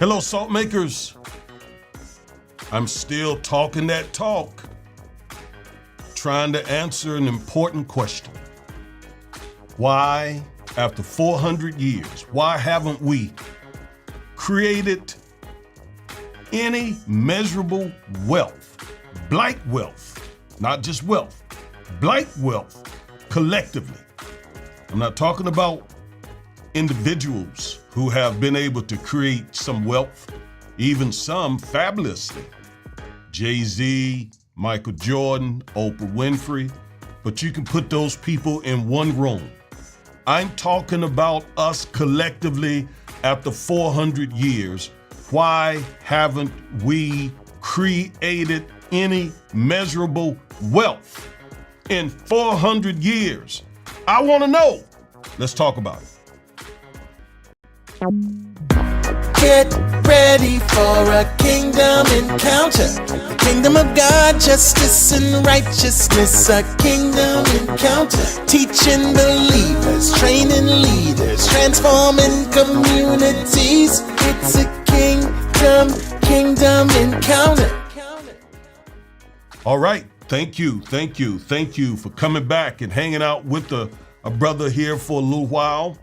Hello, salt makers. I'm still talking that talk, trying to answer an important question. Why, after 400 years, why haven't we created any measurable wealth, black wealth, not just wealth, black wealth collectively? I'm not talking about individuals who have been able to create some wealth, even some fabulously. Jay-Z, Michael Jordan, Oprah Winfrey, but you can put those people in one room. I'm talking about us collectively after 400 years. Why haven't we created any measurable wealth in 400 years? I want to know. Let's talk about it. Get ready for a kingdom encounter. The kingdom of God, justice and righteousness. A kingdom encounter. Teaching believers, training leaders, transforming communities. It's a kingdom encounter. All right. Thank you for coming back and hanging out with a brother here for a little while.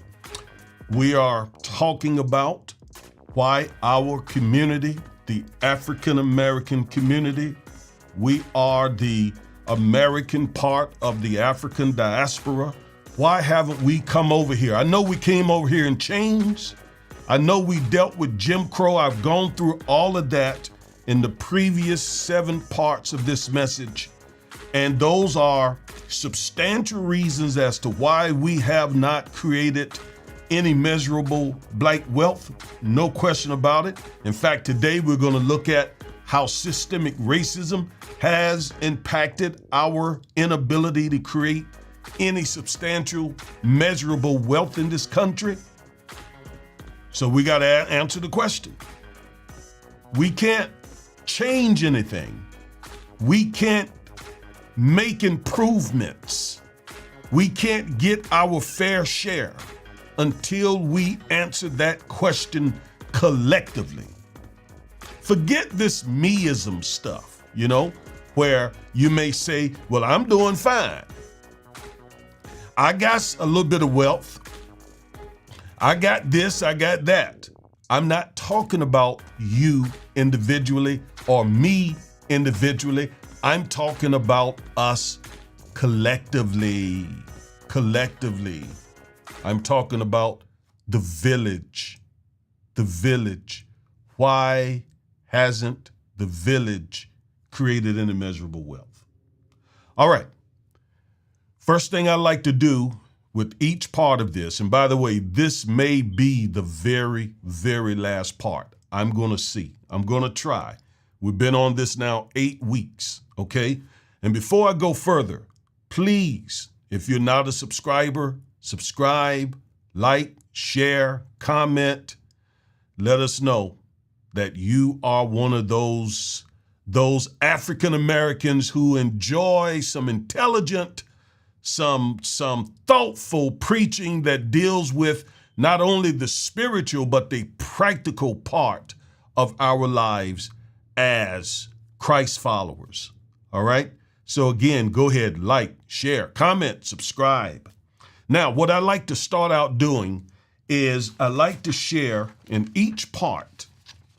We are talking about why our community, the African American community, we are the American part of the African diaspora. Why haven't we come over here? I know we came over here in chains. I know we dealt with Jim Crow. I've gone through all of that in the previous 7 parts of this message. And those are substantial reasons as to why we have not created any measurable black wealth, no question about it. In fact, today we're going to look at how systemic racism has impacted our inability to create any substantial measurable wealth in this country. So we got to answer the question. We can't change anything. We can't make improvements. We can't get our fair share until we answer that question collectively. Forget this meism stuff, where you may say, well, I'm doing fine. I got a little bit of wealth. I got this, I got that. I'm not talking about you individually or me individually. I'm talking about us collectively. I'm talking about the village. The village. Why hasn't the village created any measurable wealth? All right. First thing I like to do with each part of this, and by the way, this may be the very, very last part. I'm going to see. I'm going to try. We've been on this now 8 weeks, okay? And before I go further, please, if you're not a subscriber, subscribe, like, share, comment. Let us know that you are one of those African Americans who enjoy some intelligent, some thoughtful preaching that deals with not only the spiritual, but the practical part of our lives as Christ followers. All right? So again, go ahead, like, share, comment, subscribe. Now, what I like to start out doing is I like to share in each part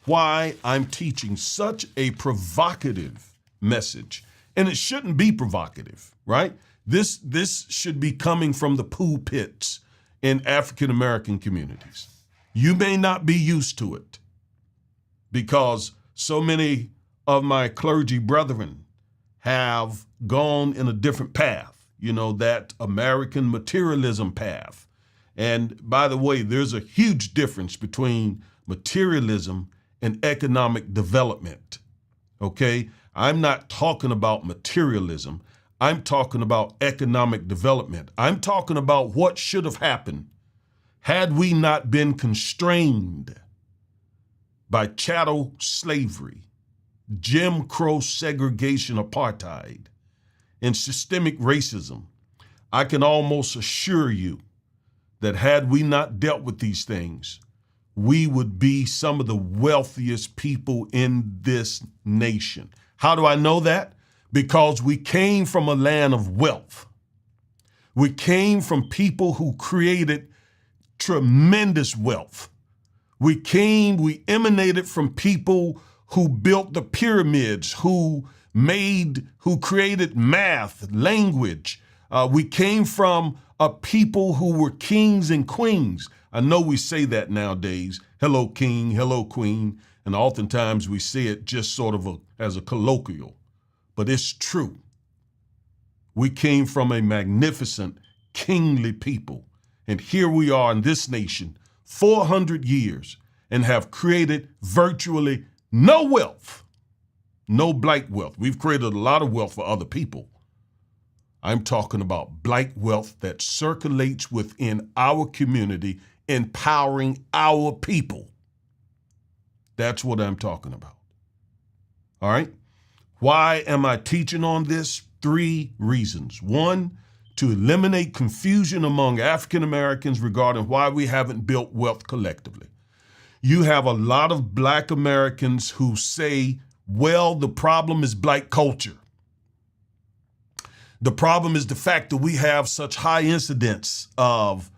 why I'm teaching such a provocative message. And it shouldn't be provocative, right? This should be coming from the pulpits in African American communities. You may not be used to it because so many of my clergy brethren have gone in a different path, that American materialism path. And by the way, there's a huge difference between materialism and economic development, okay? I'm not talking about materialism. I'm talking about economic development. I'm talking about what should have happened had we not been constrained by chattel slavery, Jim Crow segregation apartheid, and systemic racism. I can almost assure you that had we not dealt with these things, we would be some of the wealthiest people in this nation. How do I know that? Because we came from a land of wealth. We came from people who created tremendous wealth. We emanated from people who built the pyramids, who created math, language. We came from a people who were kings and queens. I know we say that nowadays, hello king, hello queen, and oftentimes we say it just sort of as a colloquial, but it's true. We came from a magnificent, kingly people, and here we are in this nation, 400 years, and have created virtually no wealth, no black wealth. We've created a lot of wealth for other people. I'm talking about black wealth that circulates within our community, empowering our people. That's what I'm talking about. All right. Why am I teaching on this? 3 reasons. 1, to eliminate confusion among African Americans regarding why we haven't built wealth collectively. You have a lot of black Americans who say, well, the problem is black culture. The problem is the fact that we have such high incidence of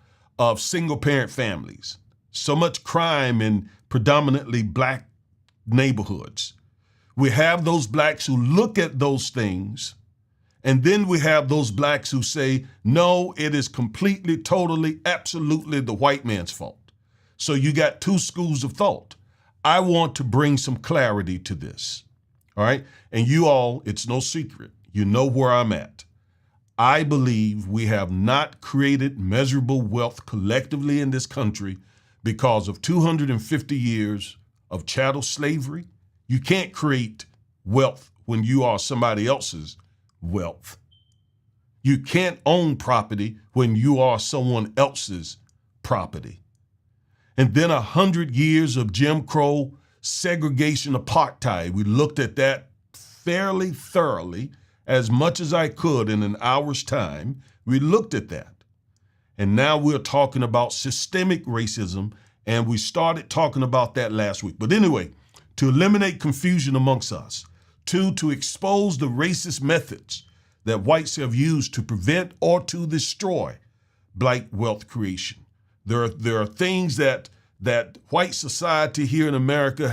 single parent families, so much crime in predominantly black neighborhoods. We have those blacks who look at those things, and then we have those blacks who say, no, it is completely, totally, absolutely the white man's fault. So you got 2 schools of thought. I want to bring some clarity to this, all right? And you all, it's no secret, you know where I'm at. I believe we have not created measurable wealth collectively in this country because of 250 years of chattel slavery. You can't create wealth when you are somebody else's wealth. You can't own property when you are someone else's property. And then 100 years of Jim Crow segregation apartheid. We looked at that fairly thoroughly, as much as I could in an hour's time. We looked at that. And now we're talking about systemic racism, and we started talking about that last week. But anyway, to eliminate confusion amongst us. 2, to expose the racist methods that whites have used to prevent or to destroy black wealth creation. There are things that white society here in America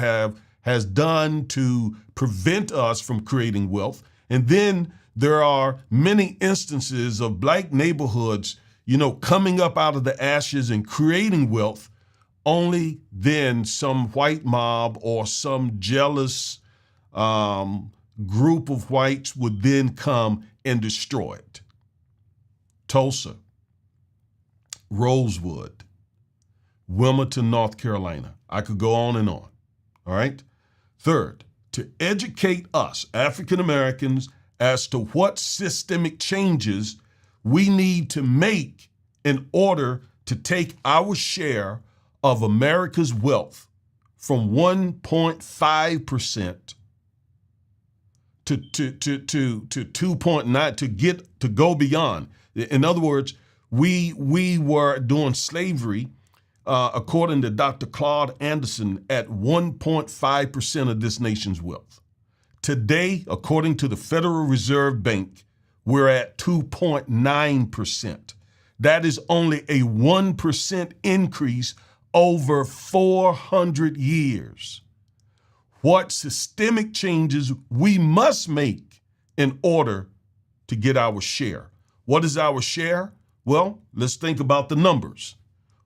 has done to prevent us from creating wealth. And then there are many instances of black neighborhoods, coming up out of the ashes and creating wealth. Only then some white mob or some jealous group of whites would then come and destroy it. Tulsa, Rosewood, Wilmington, North Carolina. I could go on and on. All right. 3rd, to educate us, African Americans, as to what systemic changes we need to make in order to take our share of America's wealth from 1.5% to 2.9 to go beyond. In other words, we were doing slavery, according to Dr. Claude Anderson, at 1.5% of this nation's wealth. Today, according to the Federal Reserve Bank, we're at 2.9%. That is only a 1% increase over 400 years. What systemic changes we must make in order to get our share. What is our share? Well, let's think about the numbers.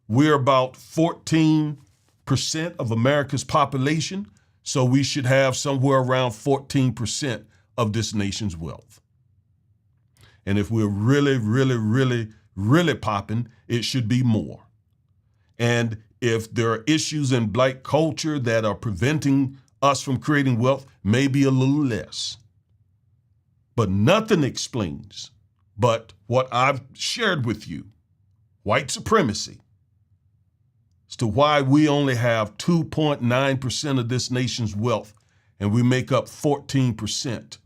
We're about 14% of America's population, so we should have somewhere around 14% of this nation's wealth. And if we're really, really, really, really popping, it should be more. And if there are issues in black culture that are preventing us from creating wealth, maybe a little less. But nothing explains but what I've shared with you, white supremacy, as to why we only have 2.9% of this nation's wealth, and we make up 14%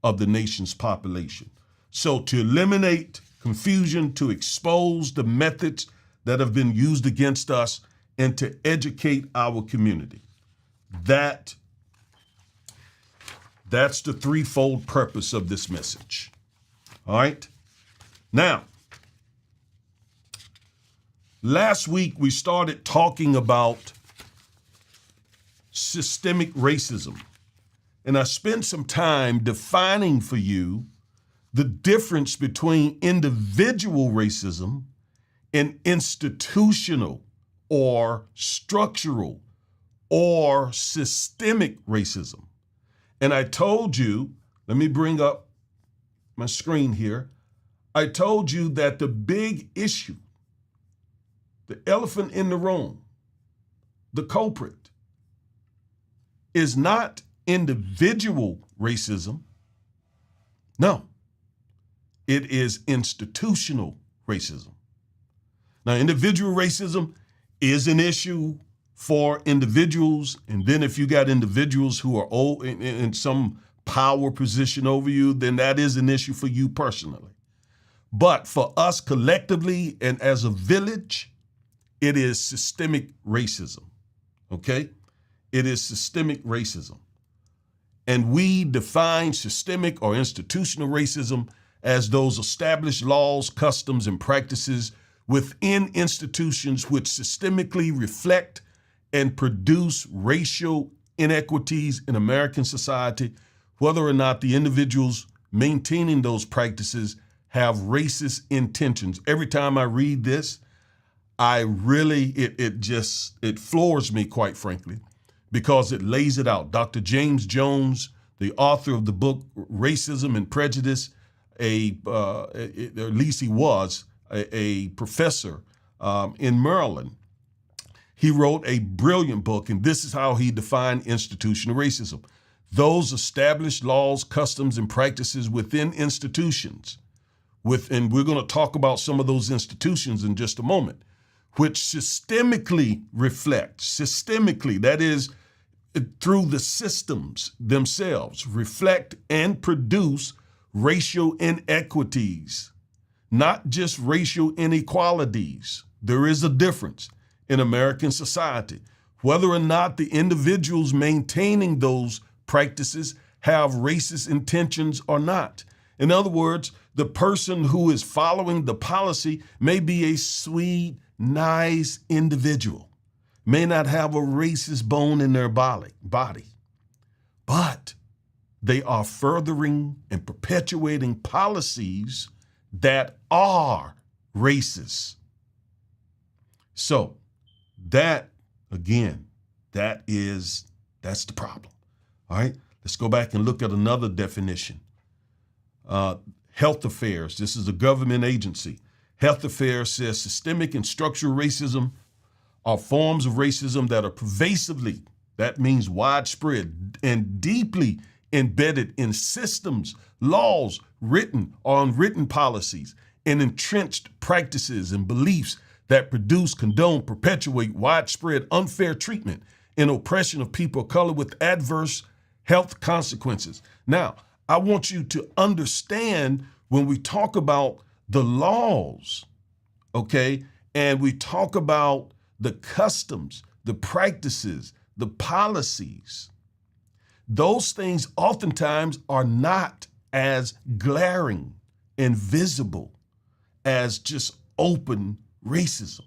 of the nation's population. So to eliminate confusion, to expose the methods that have been used against us and to educate our community. That's the threefold purpose of this message. All right? Now, last week we started talking about systemic racism, and I spent some time defining for you the difference between individual racism and institutional or structural or systemic racism. And I told you, let me bring up my screen here. I told you that the big issue, the elephant in the room, the culprit, is not individual racism. No, it is institutional racism. Now, individual racism is an issue for individuals, and then if you got individuals who are old in some power position over you, then that is an issue for you personally. But for us collectively and as a village, it is systemic racism, okay? It is systemic racism. And we define systemic or institutional racism as those established laws, customs, and practices within institutions which systemically reflect and produce racial inequities in American society, whether or not the individuals maintaining those practices have racist intentions. Every time I read this, it floors me, quite frankly, because it lays it out. Dr. James Jones, the author of the book Racism and Prejudice, or at least he was a professor in Maryland. He wrote a brilliant book, and this is how he defined institutional racism. Those established laws, customs, and practices within institutions, and we're going to talk about some of those institutions in just a moment, which systemically reflect, that is, through the systems themselves, reflect and produce racial inequities, not just racial inequalities. There is a difference in American society, whether or not the individuals maintaining those practices have racist intentions or not. In other words, the person who is following the policy may be a sweet, nice individual, may not have a racist bone in their body, but they are furthering and perpetuating policies that are racist. So that, again, that's the problem. All right, let's go back and look at another definition. Health Affairs, this is a government agency. Health Affairs says systemic and structural racism are forms of racism that are pervasively, that means widespread and deeply embedded in systems, laws, written or unwritten policies, and entrenched practices and beliefs that produce, condone, perpetuate widespread unfair treatment and oppression of people of color with adverse health consequences. Now, I want you to understand when we talk about the laws, okay, and we talk about the customs, the practices, the policies, those things oftentimes are not as glaring and visible as just open racism.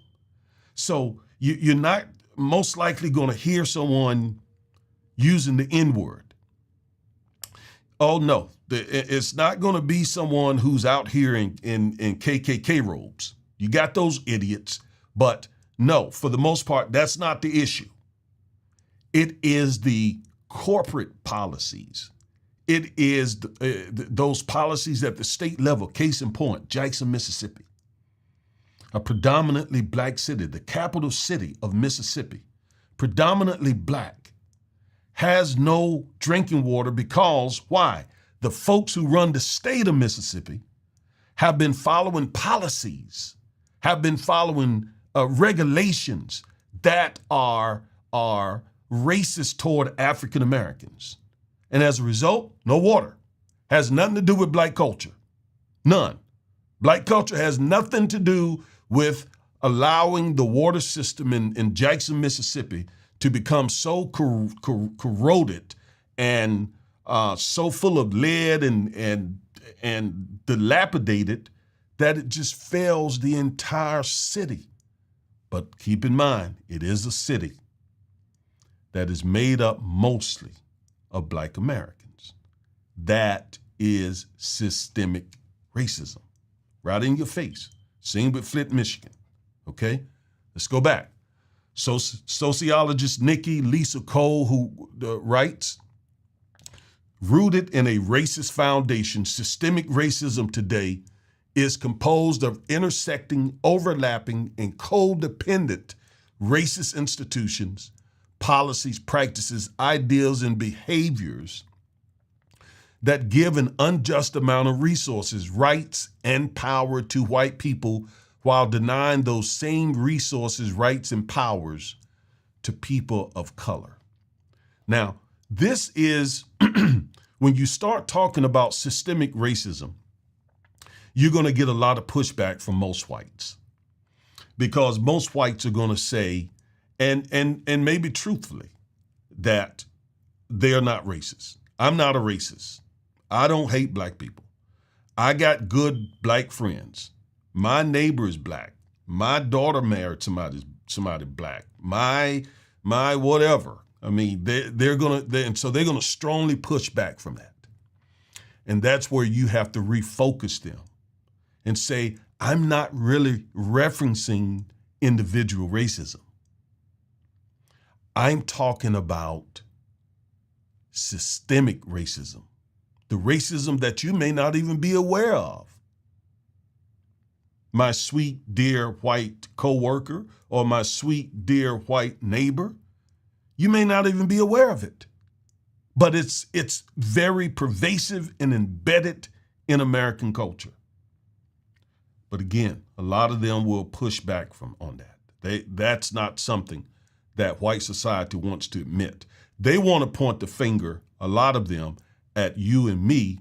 So you're not most likely going to hear someone using the N-word. Oh no, it's not going to be someone who's out here in KKK robes. You got those idiots, but no, for the most part, that's not the issue. It is the corporate policies. It is those policies at the state level. Case in point, Jackson, Mississippi, a predominantly black city, the capital city of Mississippi, predominantly black, has no drinking water because, why? The folks who run the state of Mississippi have been following policies, have been following regulations that are racist toward African Americans. And as a result, no water. Has nothing to do with black culture. None. Black culture has nothing to do with allowing the water system in Jackson, Mississippi to become so corroded and so full of lead and dilapidated that it just fails the entire city. But keep in mind, it is a city that is made up mostly of Black Americans. That is systemic racism, right in your face. Same with Flint, Michigan. Okay, let's go back. So sociologist Nikki Lisa Cole, who writes, rooted in a racist foundation, systemic racism today is composed of intersecting, overlapping, and codependent racist institutions, policies, practices, ideals, and behaviors that give an unjust amount of resources, rights, and power to white people while denying those same resources, rights, and powers to people of color. Now, this is, when you start talking about systemic racism, you're going to get a lot of pushback from most whites, because most whites are going to say, and maybe truthfully, that they are not racist. I'm not a racist. I don't hate Black people. I got good Black friends. My neighbor is Black. My daughter married somebody Black. My whatever. I mean, they're gonna strongly push back from that. And that's where you have to refocus them and say, I'm not really referencing individual racism. I'm talking about systemic racism, the racism that you may not even be aware of. My sweet, dear white coworker or my sweet, dear white neighbor, you may not even be aware of it. But it's very pervasive and embedded in American culture. But again, a lot of them will push back on that. That's not something that white society wants to admit. They want to point the finger, a lot of them, at you and me,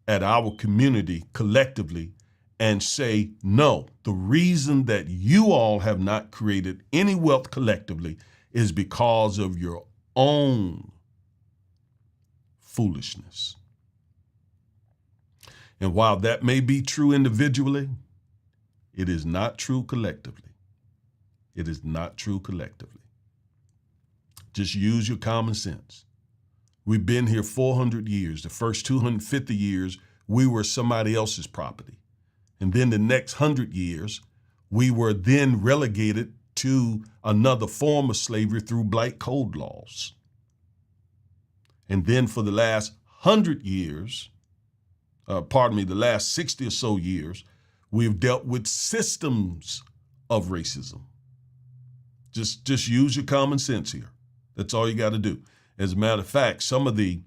at our community collectively, and say, no, the reason that you all have not created any wealth collectively is because of your own foolishness. And while that may be true individually, it is not true collectively. It is not true collectively. Just use your common sense. We've been here 400 years. The first 250 years, we were somebody else's property. And then the next 100 years, we were then relegated to another form of slavery through Black Code laws. And then for the last 100 years, the last 60 or so years, we've dealt with systems of racism. Just use your common sense here. That's all you got to do. As a matter of fact, some of the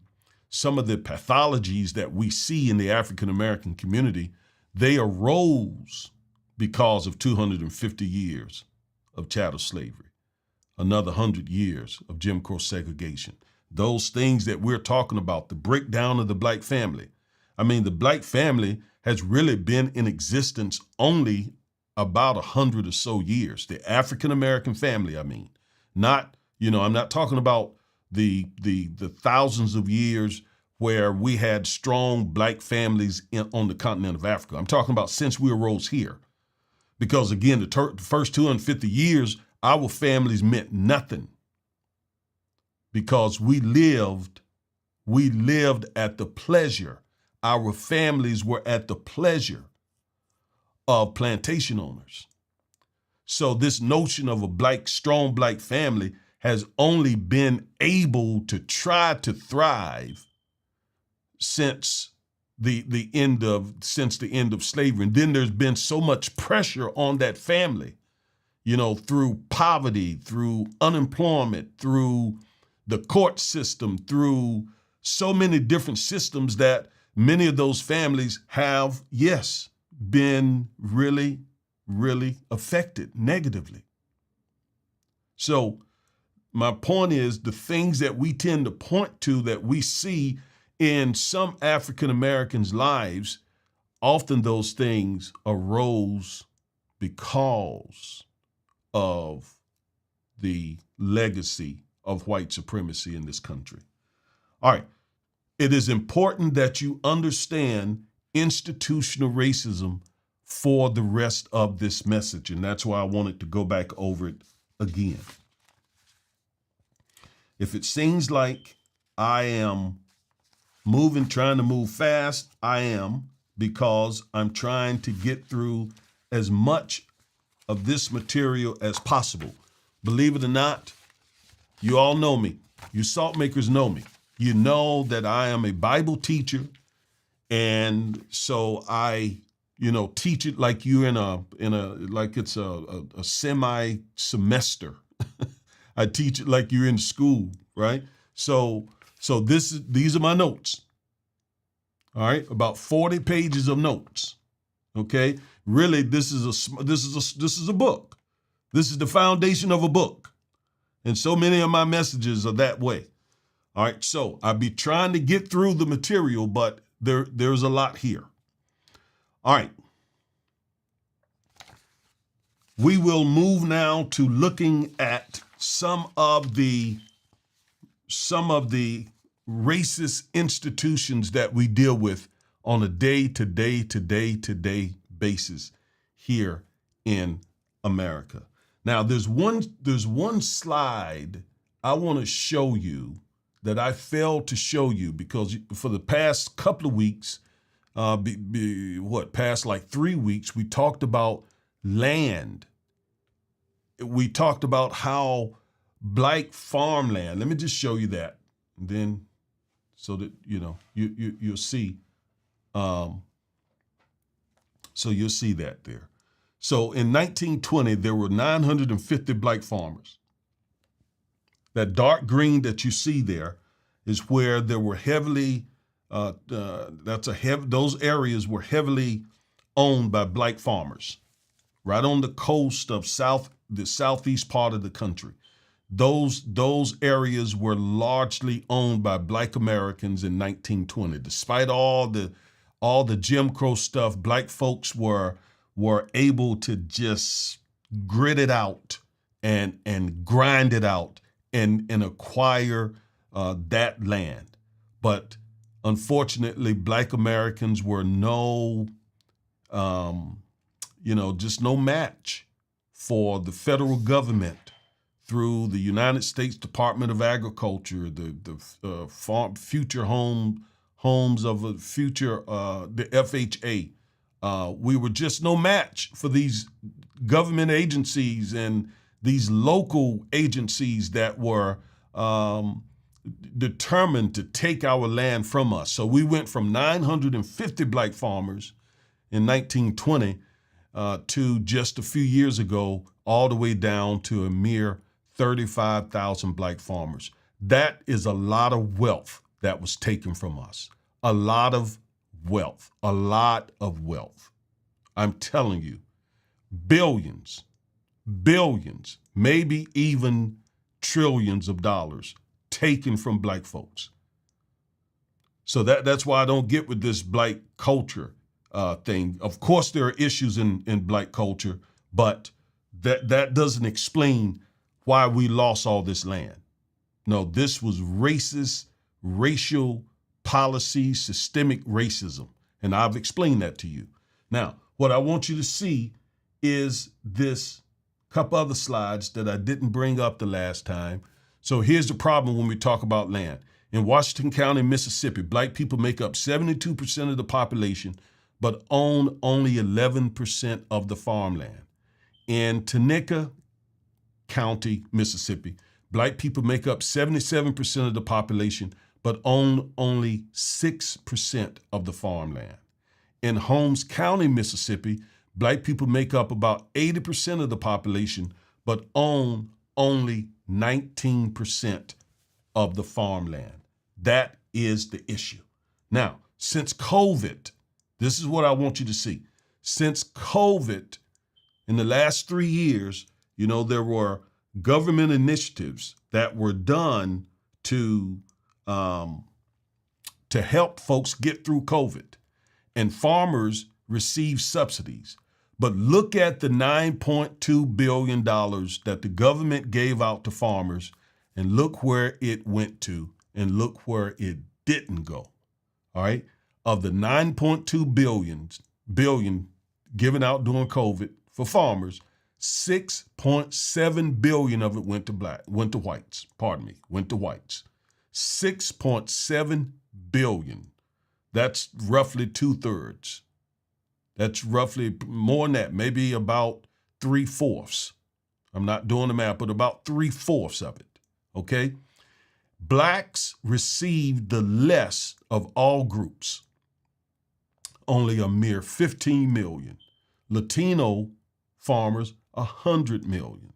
pathologies that we see in the African American community, they arose because of 250 years of chattel slavery, another 100 years of Jim Crow segregation. Those things that we're talking about, the breakdown of the Black family. I mean, the Black family has really been in existence only about 100 or so years. The African American family, I mean, not, I'm not talking about the thousands of years where we had strong Black families on the continent of Africa. I'm talking about since we arose here. Because again, the first 250 years, our families meant nothing. Because we lived at the pleasure. Our families were at the pleasure of plantation owners. So this notion of a strong Black family has only been able to try to thrive since the end of slavery. And then there's been so much pressure on that family, through poverty, through unemployment, through the court system, through so many different systems that many of those families have, yes, been really, really affected negatively. So my point is, the things that we tend to point to that we see in some African Americans' lives, often those things arose because of the legacy of white supremacy in this country. All right. It is important that you understand institutional racism for the rest of this message. And that's why I wanted to go back over it again. If it seems like I am trying to move fast, I am, because I'm trying to get through as much of this material as possible. Believe it or not, you all know me. You salt makers know me. You know that I am a Bible teacher, and so I, teach it like you're like it's a semi semester. I teach it like you're in school, right? So these are my notes. All right, about 40 pages of notes. Okay, really, this is a book. This is the foundation of a book, and so many of my messages are that way. All right, so I'll be trying to get through the material, but there's a lot here. All right. We will move now to looking at some of the racist institutions that we deal with on a day-to-day basis here in America. Now, there's one slide I want to show you that I failed to show you, because for the past couple of weeks, past like 3 weeks, we talked about land. We talked about how black farmland. Let me just show you that, and then so that you'll see. So you'll see that there. So in 1920, there were 950 black farmers. That dark green that you see there is where there were those areas were heavily owned by black farmers, right on the coast of the southeast part of the country. Those areas were largely owned by black Americans in 1920. Despite all the Jim Crow stuff, black folks were able to just grit it out and grind it out and acquire that land. But unfortunately, black Americans were just no match for the federal government through the United States Department of Agriculture, the future homes of a future, the FHA. We were just no match for these government agencies and these local agencies that were determined to take our land from us. So we went from 950 black farmers in 1920 to just a few years ago, all the way down to a mere 35,000 black farmers. That is a lot of wealth that was taken from us. A lot of wealth. I'm telling you, billions, maybe even trillions of dollars taken from black folks. So that's why I don't get with this black culture thing. Of course, there are issues in black culture, but that doesn't explain why we lost all this land. No, this was racist, racial policy, systemic racism. And I've explained that to you. Now, what I want you to see is this couple other slides that I didn't bring up the last time. So here's the problem when we talk about land. In Washington County, Mississippi, black people make up 72% of the population, but own only 11% of the farmland. In Tunica County, Mississippi, black people make up 77% of the population, but own only 6% of the farmland. In Holmes County, Mississippi, black people make up about 80% of the population, but own only 19% of the farmland. That is the issue. Now, since COVID, this is what I want you to see. Since COVID, in the last 3 years, there were government initiatives that were done to help folks get through COVID. And farmers received subsidies. But look at the $9.2 billion that the government gave out to farmers, and look where it went to, and look where it didn't go. All right. Of the 9.2 billion given out during COVID for farmers, 6.7 billion of it went to whites. 6.7 billion. That's roughly 2/3. That's roughly more than that, maybe about 3/4. I'm not doing the math, but about 3/4 of it. Okay. Blacks received the less of all groups, only a mere 15 million. Latino farmers, 100 million.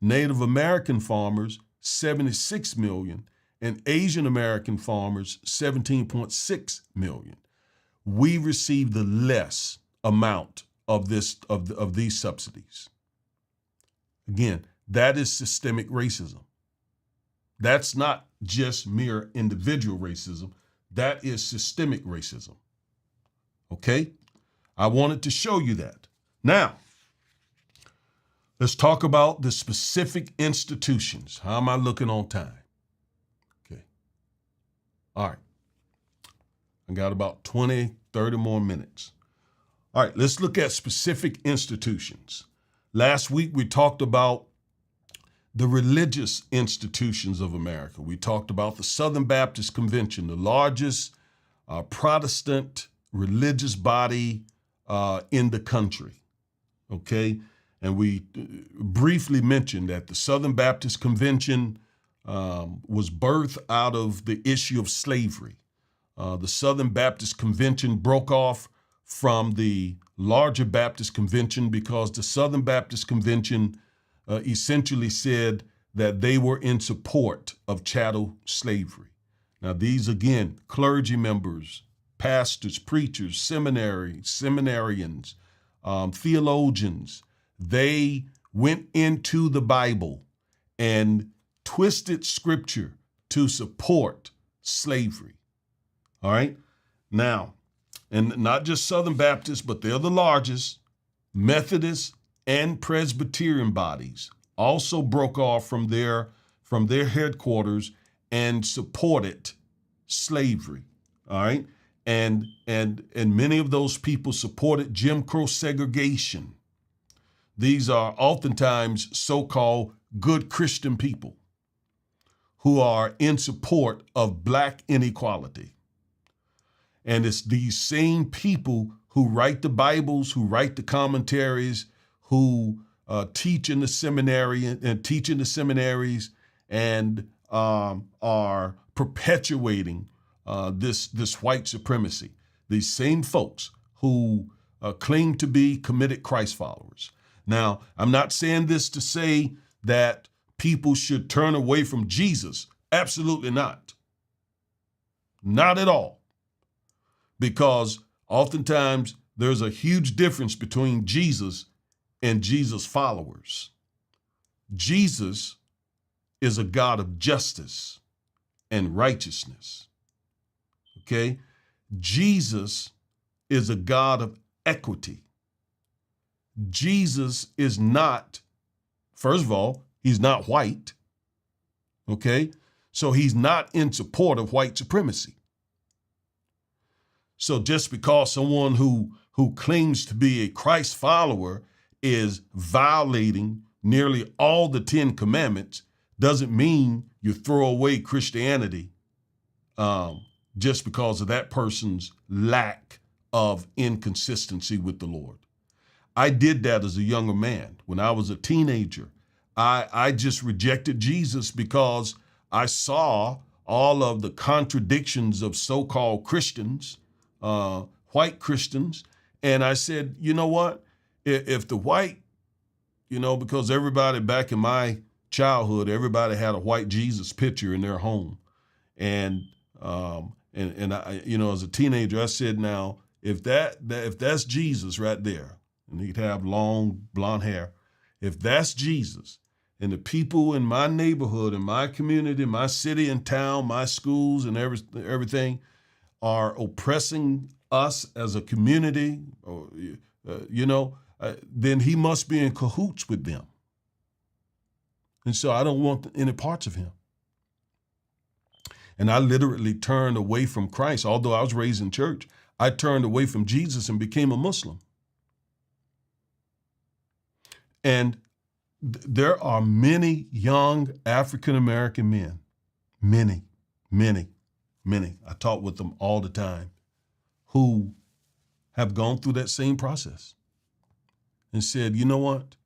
Native American farmers, 76 million. And Asian American farmers, 17.6 million. We received the less amount of these subsidies. Again, that is systemic racism. That's not just mere individual racism. That is systemic racism. Okay? I wanted to show you that. Now, let's talk about the specific institutions. How am I looking on time? Okay. All right. I got about 20, 30 more minutes. All right, let's look at specific institutions. Last week, we talked about the religious institutions of America. We talked about the Southern Baptist Convention, the largest Protestant religious body in the country, okay? And we briefly mentioned that the Southern Baptist Convention was birthed out of the issue of slavery. The Southern Baptist Convention broke off from the larger Baptist Convention because the Southern Baptist Convention essentially said that they were in support of chattel slavery. Now, these, again, clergy members, pastors, preachers, seminarians, theologians, they went into the Bible and twisted scripture to support slavery. All right? Now, and not just Southern Baptists, but they're the largest. Methodist and Presbyterian bodies also broke off from their headquarters and supported slavery. All right? And many of those people supported Jim Crow segregation. These are oftentimes so-called good Christian people who are in support of Black inequality. And it's these same people who write the Bibles, who write the commentaries, who teach in the seminary and teach in the seminaries and are perpetuating this white supremacy. These same folks who claim to be committed Christ followers. Now, I'm not saying this to say that people should turn away from Jesus. Absolutely not. Not at all. Because oftentimes there's a huge difference between Jesus and Jesus' followers. Jesus is a God of justice and righteousness. Okay? Jesus is a God of equity. Jesus is not, first of all, he's not white. Okay? So he's not in support of white supremacy. So just because someone who claims to be a Christ follower is violating nearly all the 10 commandments doesn't mean you throw away Christianity just because of that person's lack of inconsistency with the Lord. I did that as a younger man. When I was a teenager, I just rejected Jesus because I saw all of the contradictions of so-called Christians, white Christians. And I said, you know what? If the white, because everybody back in my childhood, everybody had a white Jesus picture in their home. And I, as a teenager, I said, now, if that's Jesus right there, and he'd have long blonde hair, if that's Jesus, and the people in my neighborhood, in my community, my city and town, my schools and everything are oppressing us as a community, or, then he must be in cahoots with them. And so I don't want any parts of him. And I literally turned away from Christ. Although I was raised in church, I turned away from Jesus and became a Muslim. And there are many young African-American men, many. I talk with them all the time, who have gone through that same process and said, you know what?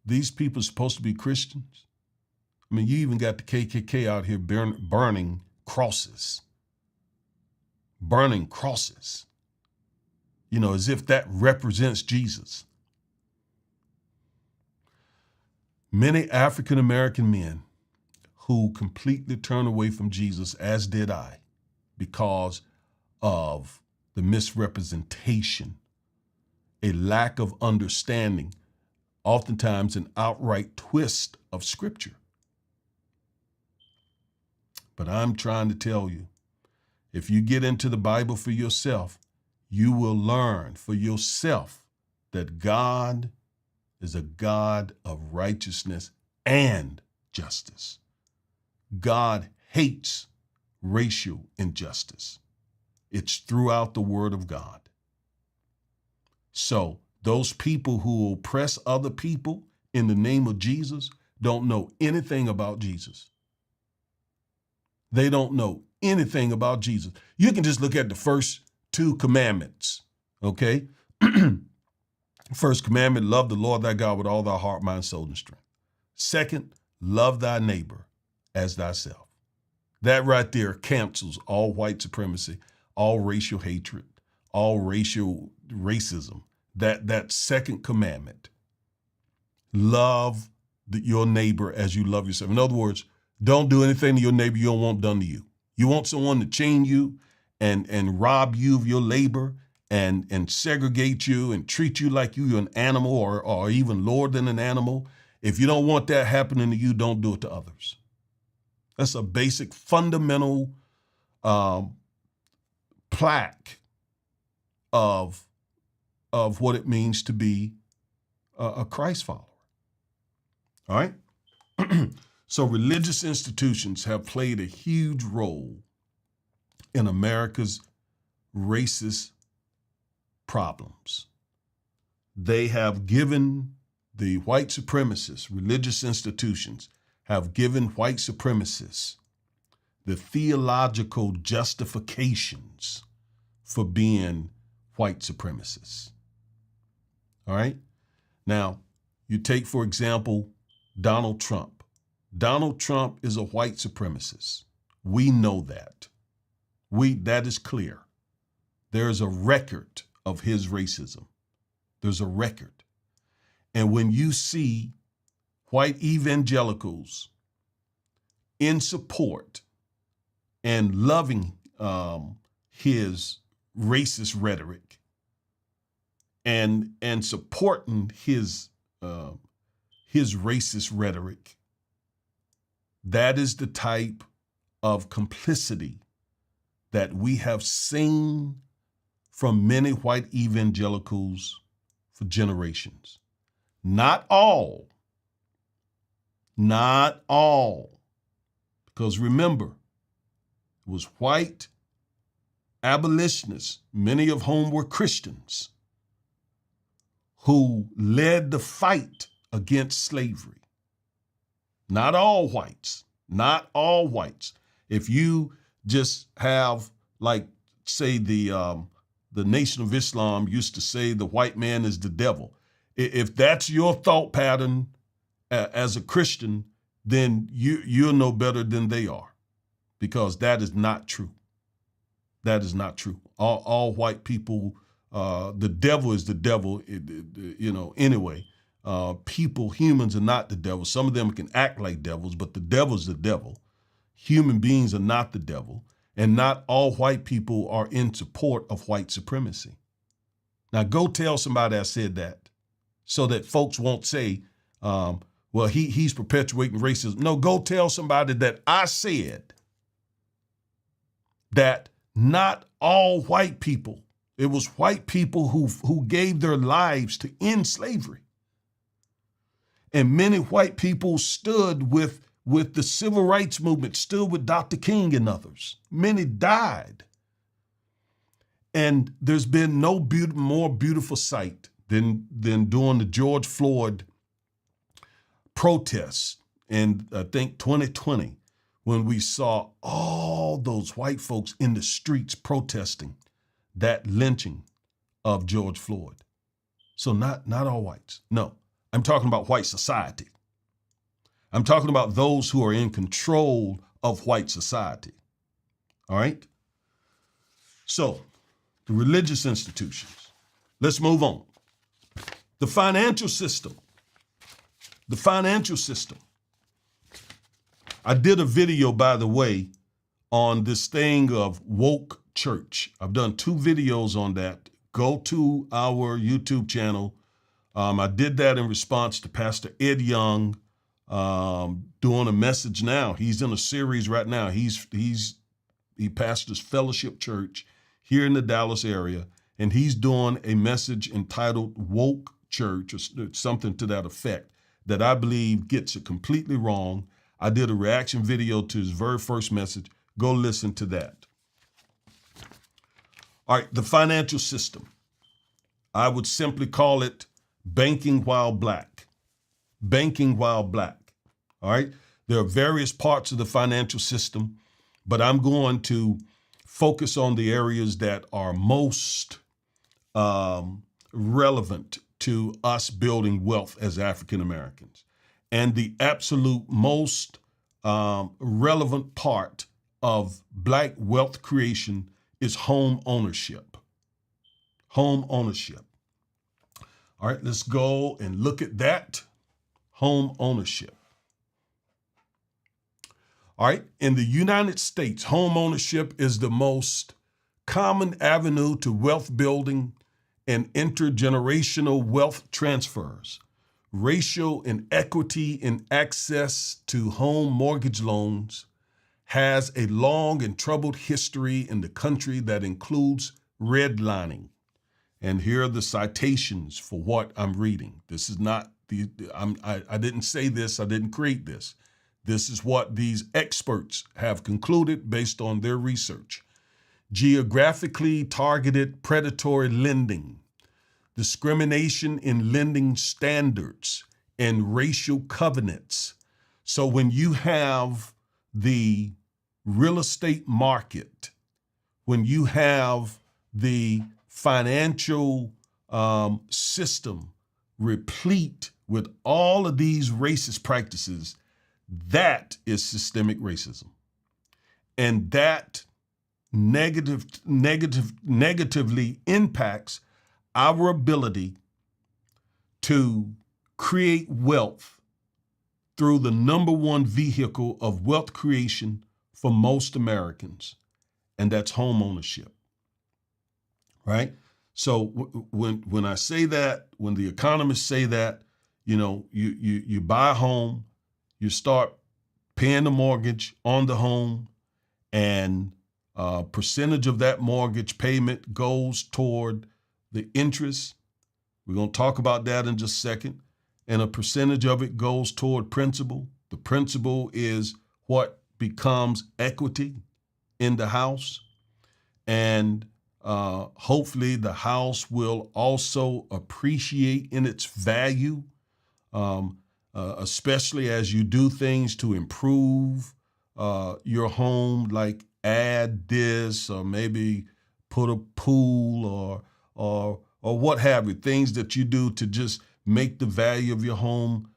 These people are supposed to be Christians. I mean, you even got the KKK out here burning crosses. Burning crosses. You know, as if that represents Jesus. Many African-American men who completely turn away from Jesus, as did I, because of the misrepresentation, a lack of understanding, oftentimes an outright twist of Scripture. But I'm trying to tell you, if you get into the Bible for yourself, you will learn for yourself that God is a God of righteousness and justice. God hates racial injustice. It's throughout the Word of God. So those people who oppress other people in the name of Jesus don't know anything about Jesus. They don't know anything about Jesus. You can just look at the first two commandments, okay? First commandment, love the Lord thy God with all thy heart, mind, soul, and strength. Second, love thy neighbor as thyself. That right there cancels all white supremacy, all racial hatred, all racism. That second commandment, love your neighbor as you love yourself. In other words, don't do anything to your neighbor you don't want done to you. You want someone to chain you and rob you of your labor and segregate you and treat you like you're an animal or even lower than an animal. If you don't want that happening to you, don't do it to others. That's a basic fundamental plaque of what it means to be a Christ follower. All right? So religious institutions have played a huge role in America's racist problems. They have given the white supremacists, religious institutions, have given white supremacists the theological justifications for being white supremacists. All right? Now, you take, for example, Donald Trump. Donald Trump is a white supremacist. We know that. That is clear. There is a record of his racism. There's a record. And when you see white evangelicals in support and loving his racist rhetoric and supporting his racist rhetoric, that is the type of complicity that we have seen from many white evangelicals for generations. Not all. Because remember, it was white abolitionists, many of whom were Christians, who led the fight against slavery. Not all whites. If you just have, like, say the Nation of Islam used to say the white man is the devil. If that's your thought pattern as a Christian, then you're no better than they are, because that is not true. That is not true. All white people, the devil is the devil, anyway. Humans are not the devil. Some of them can act like devils, but the devil's the devil. Human beings are not the devil. And not all white people are in support of white supremacy. Now go tell somebody I said that, so that folks won't say, well, he's perpetuating racism. No, go tell somebody that I said that not all white people, It was white people who gave their lives to end slavery. And many white people stood with the civil rights movement, stood with Dr. King and others. Many died. And there's been no more beautiful sight than during the George Floyd protests in, I think, 2020, when we saw all those white folks in the streets protesting that lynching of George Floyd. So not all whites. No, I'm talking about white society. I'm talking about those who are in control of white society. All right? So, the religious institutions. Let's move on. The financial system. The financial system. I did a video, by the way, on this thing of woke church. I've done 2 videos on that. Go to our YouTube channel. I did that in response to Pastor Ed Young doing a message now. He's in a series right now. He pastors Fellowship Church here in the Dallas area, and he's doing a message entitled Woke Church, or something to that effect, that I believe gets it completely wrong. I did a reaction video to his very first message. Go listen to that. All right, the financial system. I would simply call it banking while black. Banking while black. All right, there are various parts of the financial system, but I'm going to focus on the areas that are most relevant to us building wealth as African Americans. And the absolute most relevant part of black wealth creation is home ownership. Home ownership. All right, let's go and look at that. Home ownership. All right, in the United States, home ownership is the most common avenue to wealth building and intergenerational wealth transfers. Racial inequity in access to home mortgage loans has a long and troubled history in the country that includes redlining. And here are the citations for what I'm reading. This is not I didn't say this, I didn't create this. This is what these experts have concluded based on their research. Geographically targeted predatory lending, discrimination in lending standards, and racial covenants. So when you have the real estate market, when you have the financial system replete with all of these racist practices, that is systemic racism. And that negatively impacts our ability to create wealth through the number one vehicle of wealth creation for most Americans, and that's home ownership, right? So when I say that, when the economists say that, you buy a home, you start paying the mortgage on the home, and a percentage of that mortgage payment goes toward the interest. We're going to talk about that in just a second. And a percentage of it goes toward principal. The principal is what becomes equity in the house. And hopefully the house will also appreciate in its value, especially as you do things to improve your home, like add this, or maybe put a pool, or what have you, things that you do to just make the value of your home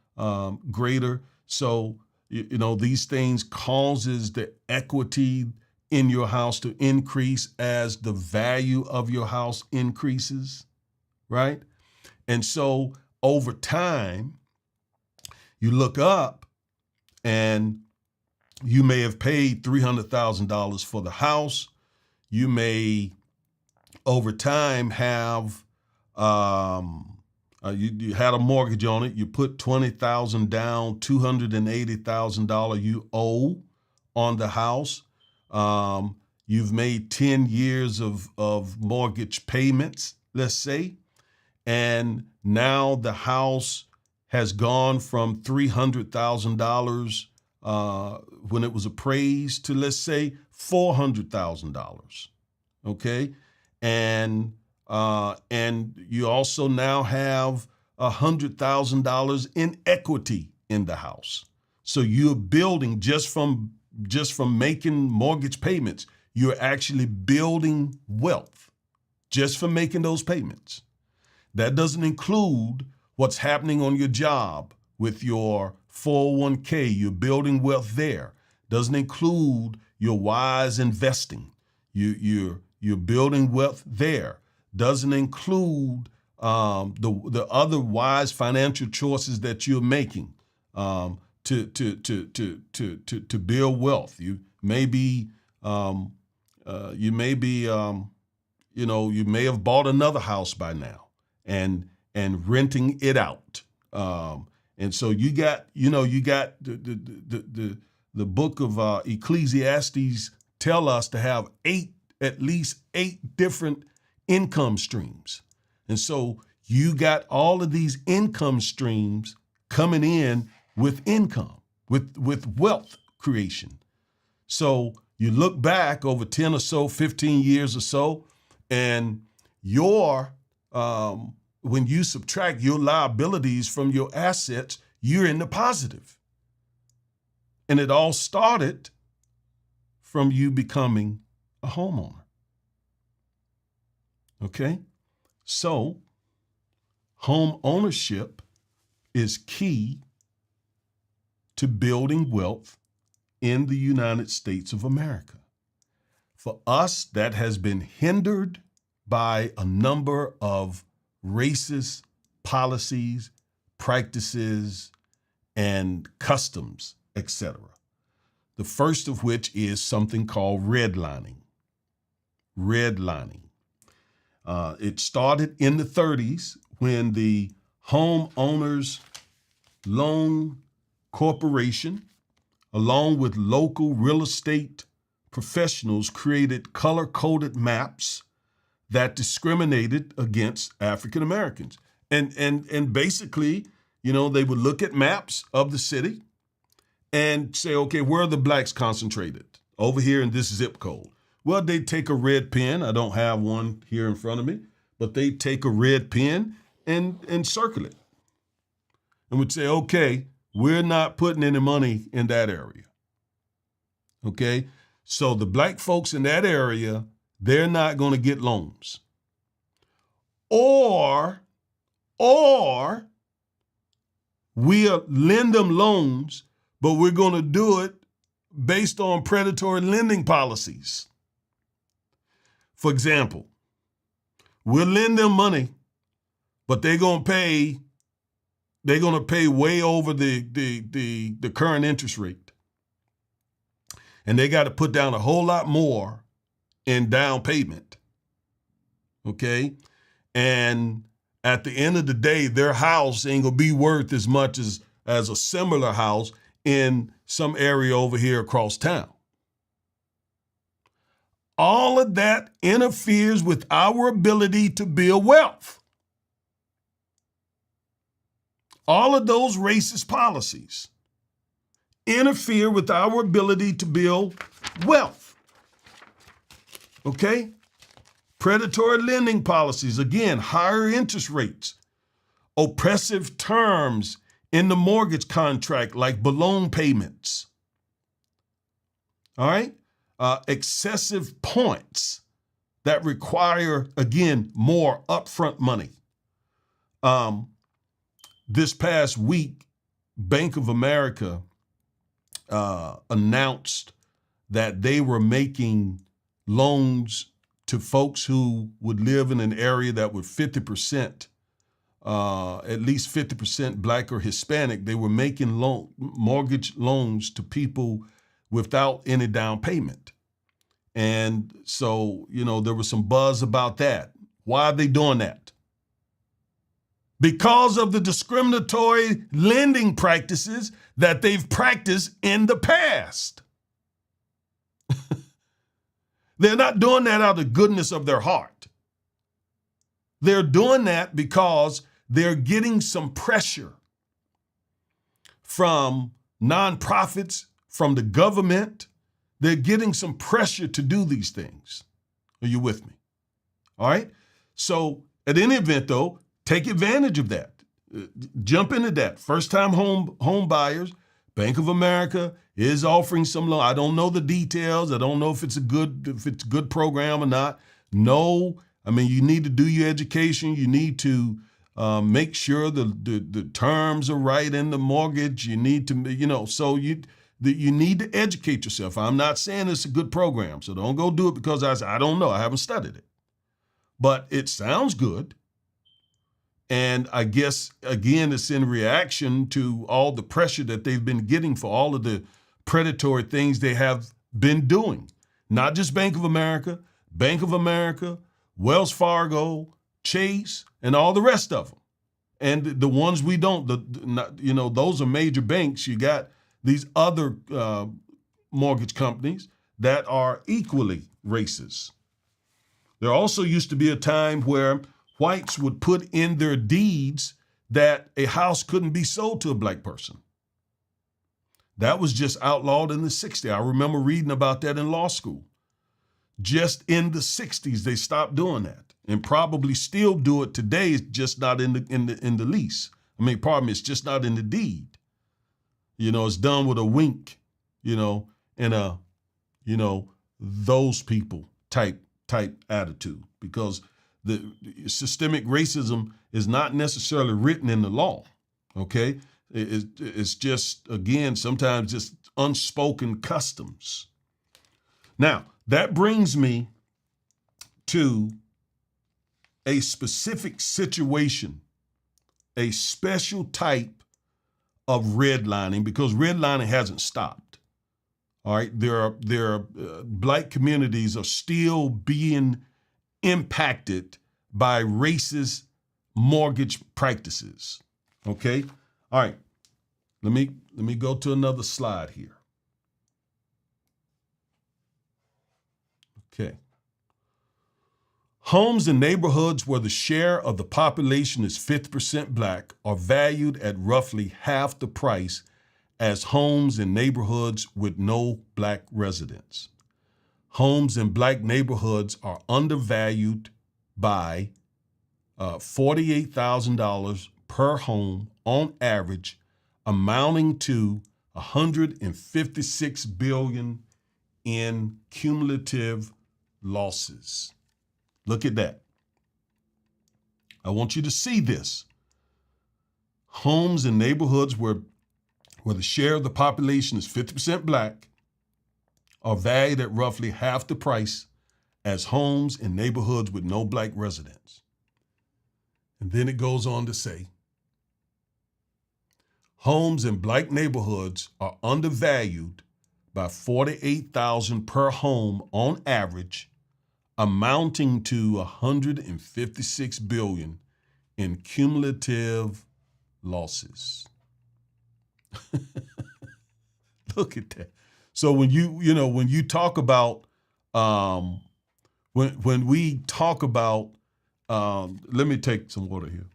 greater. So, these things causes the equity in your house to increase as the value of your house increases, right? And so over time, you look up and you may have paid $300,000 for the house. You may, over time, have, you had a mortgage on it. You put $20,000 down, $280,000 you owe on the house. you've made 10 years of mortgage payments, let's say, and now the house has gone from $300,000 when it was appraised to, let's say, $400,000. Okay, and you also now have $100,000 in equity in the house. So you're building just from making mortgage payments. You're actually building wealth just from making those payments. That doesn't include what's happening on your job with your 401k. You're building wealth there. Doesn't include your wise investing. You're building wealth there. Doesn't include the other wise financial choices that you're making to build wealth. You may have bought another house by now and renting it out. And so you got the book of Ecclesiastes tell us to have at least eight different income streams. And so you got all of these income streams coming in with income, with wealth creation. So you look back over 10 or so, 15 years or so, and when you subtract your liabilities from your assets, you're in the positive. And it all started from you becoming a homeowner. Okay? So, home ownership is key to building wealth in the United States of America. For us, that has been hindered by a number of racist policies, practices, and customs, etc. The first of which is something called redlining. Redlining. It started in the 30s when the Homeowners Loan Corporation, along with local real estate professionals, created color-coded maps that discriminated against African Americans. And basically, they would look at maps of the city and say, okay, where are the blacks concentrated? Over here in this zip code. Well, they'd take a red pen. I don't have one here in front of me, but they'd take a red pen and circle it. And would say, okay, we're not putting any money in that area. Okay? So the black folks in that area, they're not going to get loans. Or we'll lend them loans, but we're going to do it based on predatory lending policies. For example, we'll lend them money, but they're going to pay way over the current interest rate. And they got to put down a whole lot more in down payment. Okay? And at the end of the day, their house ain't going to be worth as much as a similar house in some area over here across town. All of that interferes with our ability to build wealth. All of those racist policies interfere with our ability to build wealth. Okay? Predatory lending policies, again, higher interest rates, oppressive terms in the mortgage contract like balloon payments. All right? Excessive points that require, again, more upfront money. This past week, Bank of America announced that they were making loans to folks who would live in an area that were 50%, at least 50% black or Hispanic. They were making mortgage loans to people without any down payment. And so, there was some buzz about that. Why are they doing that? Because of the discriminatory lending practices that they've practiced in the past. They're not doing that out of the goodness of their heart. They're doing that because they're getting some pressure from nonprofits, from the government. They're getting some pressure to do these things. Are you with me? All right? So at any event, though, take advantage of that. Jump into that. First-time home buyers, Bank of America is offering some loan. I don't know the details. I don't know if it's a good program or not. No, I mean, you need to do your education. You need to make sure the terms are right in the mortgage. You need to, so you need to educate yourself. I'm not saying it's a good program, so don't go do it because I don't know. I haven't studied it. But it sounds good. And I guess, again, it's in reaction to all the pressure that they've been getting for all of the predatory things they have been doing. Not just Bank of America, Wells Fargo, Chase, and all the rest of them. And the ones we don't, those are major banks. You got these other mortgage companies that are equally racist. There also used to be a time where whites would put in their deeds that a house couldn't be sold to a black person. That was just outlawed in the 60s. I remember reading about that in law school. Just in the 60s, they stopped doing that, and probably still do it today. It's just not in the lease. It's just not in the deed. It's done with a wink, and a, those people type attitude, because the systemic racism is not necessarily written in the law. Okay, it's just, again, sometimes just unspoken customs. Now, that brings me to a specific situation, a special type of redlining, because redlining hasn't stopped. All right, there are black communities are still being impacted by racist mortgage practices. Okay, all right. Let me go to another slide here. Okay. Homes in neighborhoods where the share of the population is 50% black are valued at roughly half the price as homes in neighborhoods with no black residents. Homes in black neighborhoods are undervalued by $48,000 per home on average, amounting to $156 billion in cumulative losses. Look at that. I want you to see this. Homes in neighborhoods where the share of the population is 50% black are valued at roughly half the price as homes in neighborhoods with no black residents. And then it goes on to say, homes in black neighborhoods are undervalued by $48,000 per home on average, amounting to $156 billion in cumulative losses. Look at that. So when you talk about when we talk about let me take some water here.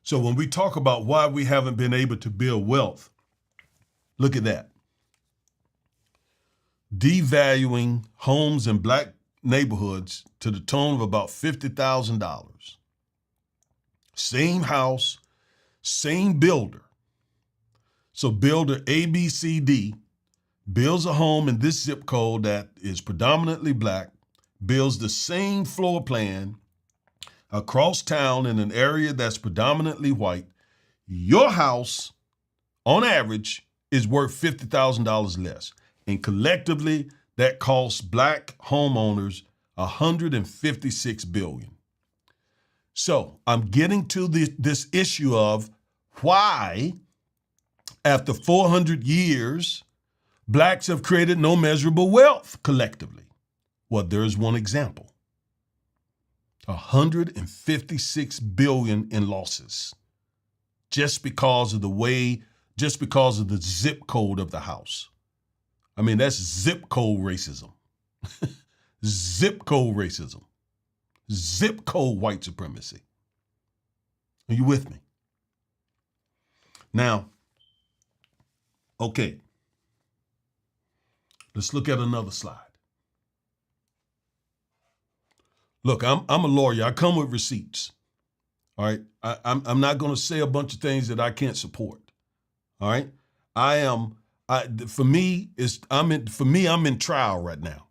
So when we talk about why we haven't been able to build wealth, look at that. Devaluing homes in black neighborhoods to the tune of about $50,000. Same house, same builder. So builder ABCD builds a home in this zip code that is predominantly black, builds the same floor plan across town in an area that's predominantly white. Your house, on average, is worth $50,000 less. And collectively, that costs black homeowners $156 billion. So I'm getting to this issue of why, after 400 years, blacks have created no measurable wealth collectively. Well, there's one example. $156 billion in losses just because of the zip code of the house. I mean, that's zip code racism. Zip code racism. Zip code white supremacy. Are you with me? Now, okay, let's look at another slide. Look, I'm a lawyer. I come with receipts. All right, I'm not going to say a bunch of things that I can't support. All right, I'm in trial right now.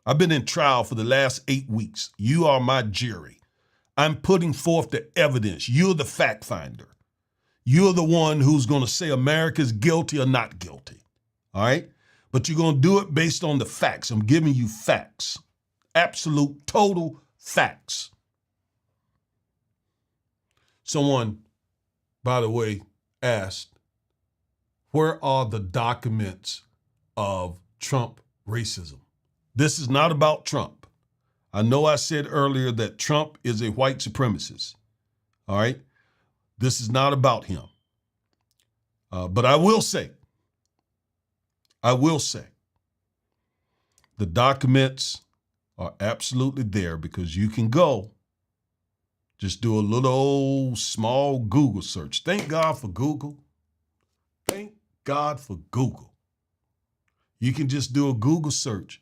I've been in trial for the last 8 weeks. You are my jury. I'm putting forth the evidence. You're the fact finder. You're the one who's going to say America's guilty or not guilty. All right, but you're going to do it based on the facts. I'm giving you facts, absolute, total facts. Someone, by the way, asked, where are the documents of Trump racism? This is not about Trump. I know I said earlier that Trump is a white supremacist. All right? This is not about him. But I will say, the documents are absolutely there because you can go, just do a little old small Google search. Thank God for Google. Thank God for Google. You can just do a Google search.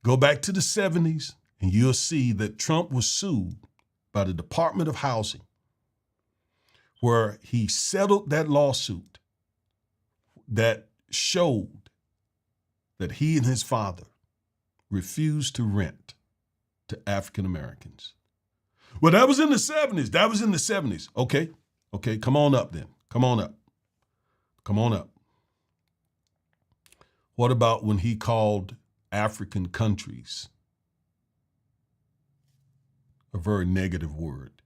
Go back to the 70s and you'll see that Trump was sued by the Department of Housing, where he settled that lawsuit that showed that he and his father refused to rent to African Americans. Well, that was in the 70s. Okay, come on up then. Come on up. What about when he called African countries a very negative word?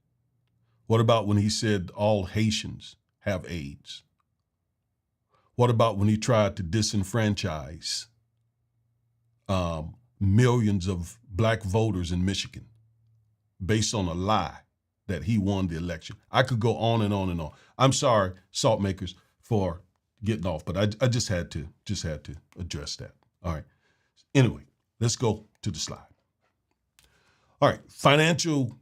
What about when he said all Haitians have AIDS? What about when he tried to disenfranchise millions of black voters in Michigan based on a lie that he won the election? I could go on and on and on. I'm sorry, salt makers, for getting off, but I just had to address that. All right. Anyway, let's go to the slide. All right, financial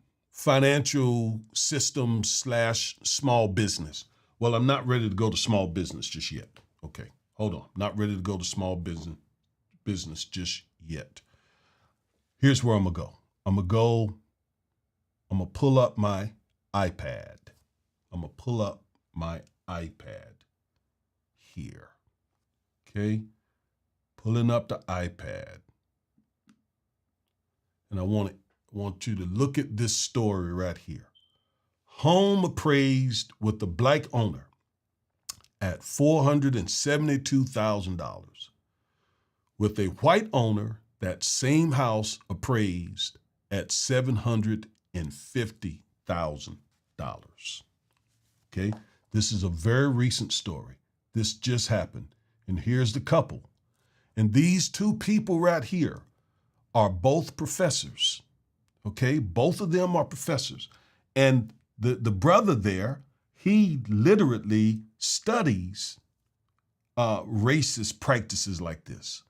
system / small business. Well, I'm not ready to go to small business just yet. Okay, hold on. Not ready to go to small business just yet. Here's where I'm gonna go. I'm gonna pull up my iPad. Here. Okay, pulling up the iPad. And I want you to look at this story right here. Home appraised with the black owner at $472,000. With a white owner, that same house appraised at $750,000. Okay, this is a very recent story. This just happened. And here's the couple. And these two people right here are both professors. Okay, both of them are professors. And the brother there, he literally studies racist practices like this.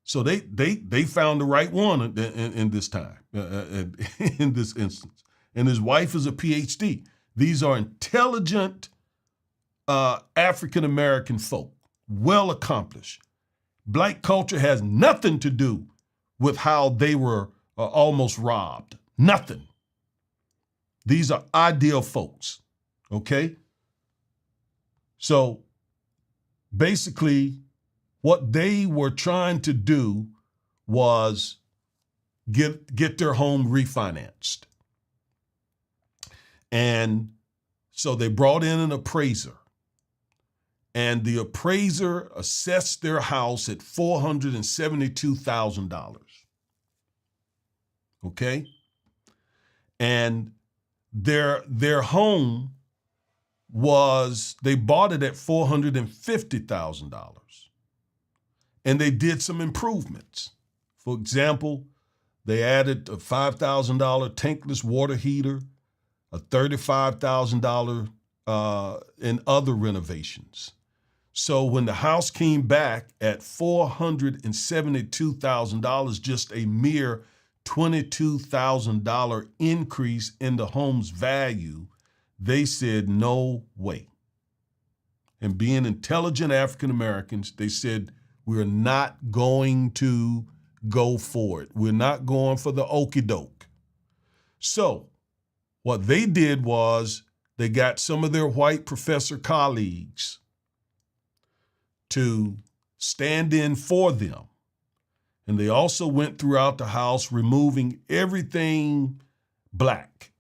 So they found the right one in this time, in this instance. And his wife is a PhD. These are intelligent African-American folk, well accomplished. Black culture has nothing to do with how they were almost robbed. Nothing. These are ideal folks, okay? So basically, what they were trying to do was get their home refinanced. And so they brought in an appraiser. And the appraiser assessed their house at $472,000. Okay? And their home they bought it at $450,000. And they did some improvements. For example, they added a $5,000 tankless water heater, a $35,000 in other renovations. So when the house came back at $472,000, just a mere $22,000 increase in the home's value, they said, no way. And being intelligent African Americans, they said, we're not going to go for it. We're not going for the okie doke. So what they did was they got some of their white professor colleagues to stand in for them. And they also went throughout the house removing everything black,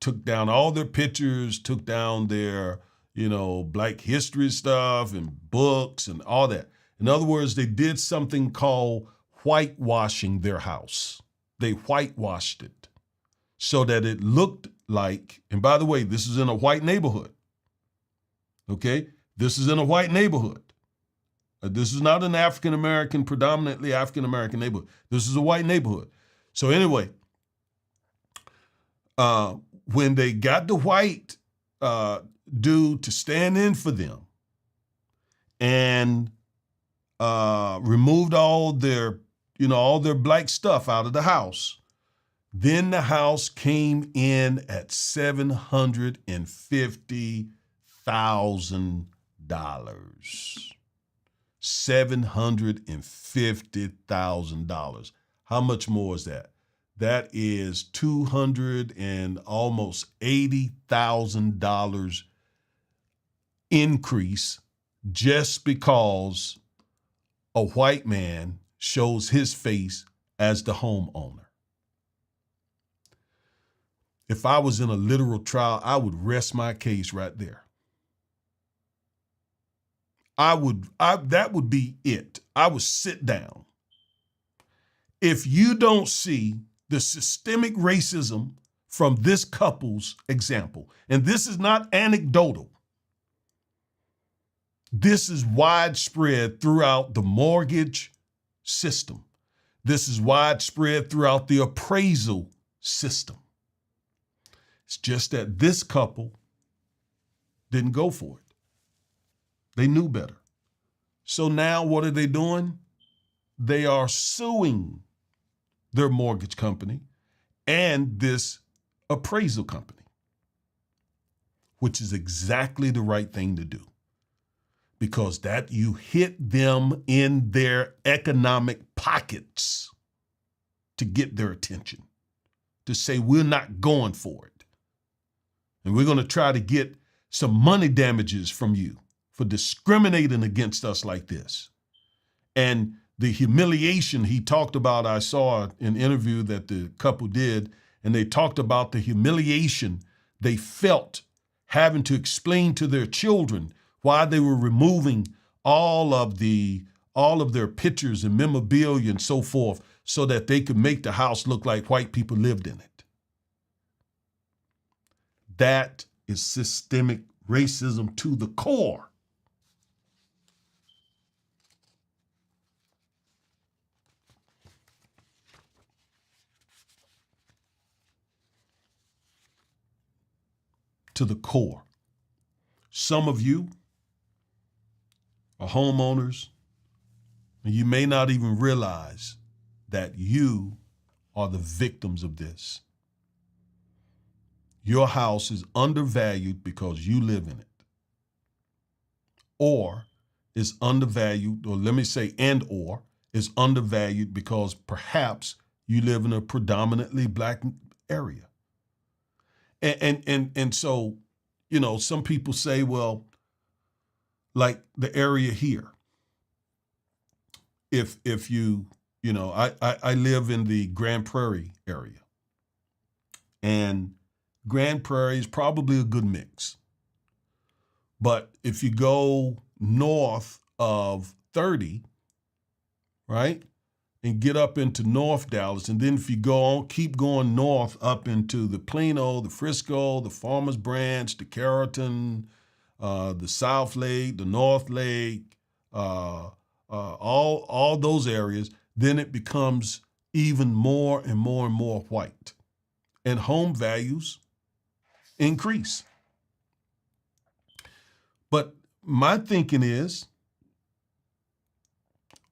took down all their pictures, took down their, Black history stuff and books and all that. In other words, they did something called whitewashing their house. They whitewashed it so that it looked like, and by the way, this is in a white neighborhood. Okay? This is in a white neighborhood. This is not an African-American, predominantly African-American neighborhood. This is a white neighborhood. So anyway, when they got the white dude to stand in for them and removed all their black stuff out of the house, then the house came in at $750,000. $750,000. How much more is that? That is $200 and almost $80,000 increase just because a white man shows his face as the homeowner. If I was in a literal trial, I would rest my case right there. That would be it. I would sit down. If you don't see the systemic racism from this couple's example, and this is not anecdotal, this is widespread throughout the mortgage system. This is widespread throughout the appraisal system. It's just that this couple didn't go for it. They knew better. So now what are they doing? They are suing their mortgage company and this appraisal company, which is exactly the right thing to do, because that you hit them in their economic pockets to get their attention, to say we're not going for it. And we're going to try to get some money damages from you for discriminating against us like this. And the humiliation he talked about, I saw an interview that the couple did, and they talked about the humiliation they felt having to explain to their children why they were removing all of their pictures and memorabilia and so forth so that they could make the house look like white people lived in it. That is systemic racism to the core. To the core. Some of you are homeowners, and you may not even realize that you are the victims of this. Your house is undervalued because you live in it. Or is undervalued, or let me say, or is undervalued because perhaps you live in a predominantly black area. And so, some people say, well, like the area here, if you, I live in the Grand Prairie area, and Grand Prairie is probably a good mix. But if you go north of 30, right, and get up into North Dallas, and then if you keep going north up into the Plano, the Frisco, the Farmers Branch, the Carrollton, the South Lake, the North Lake, all those areas, then it becomes even more and more and more white. And home values increase. But my thinking is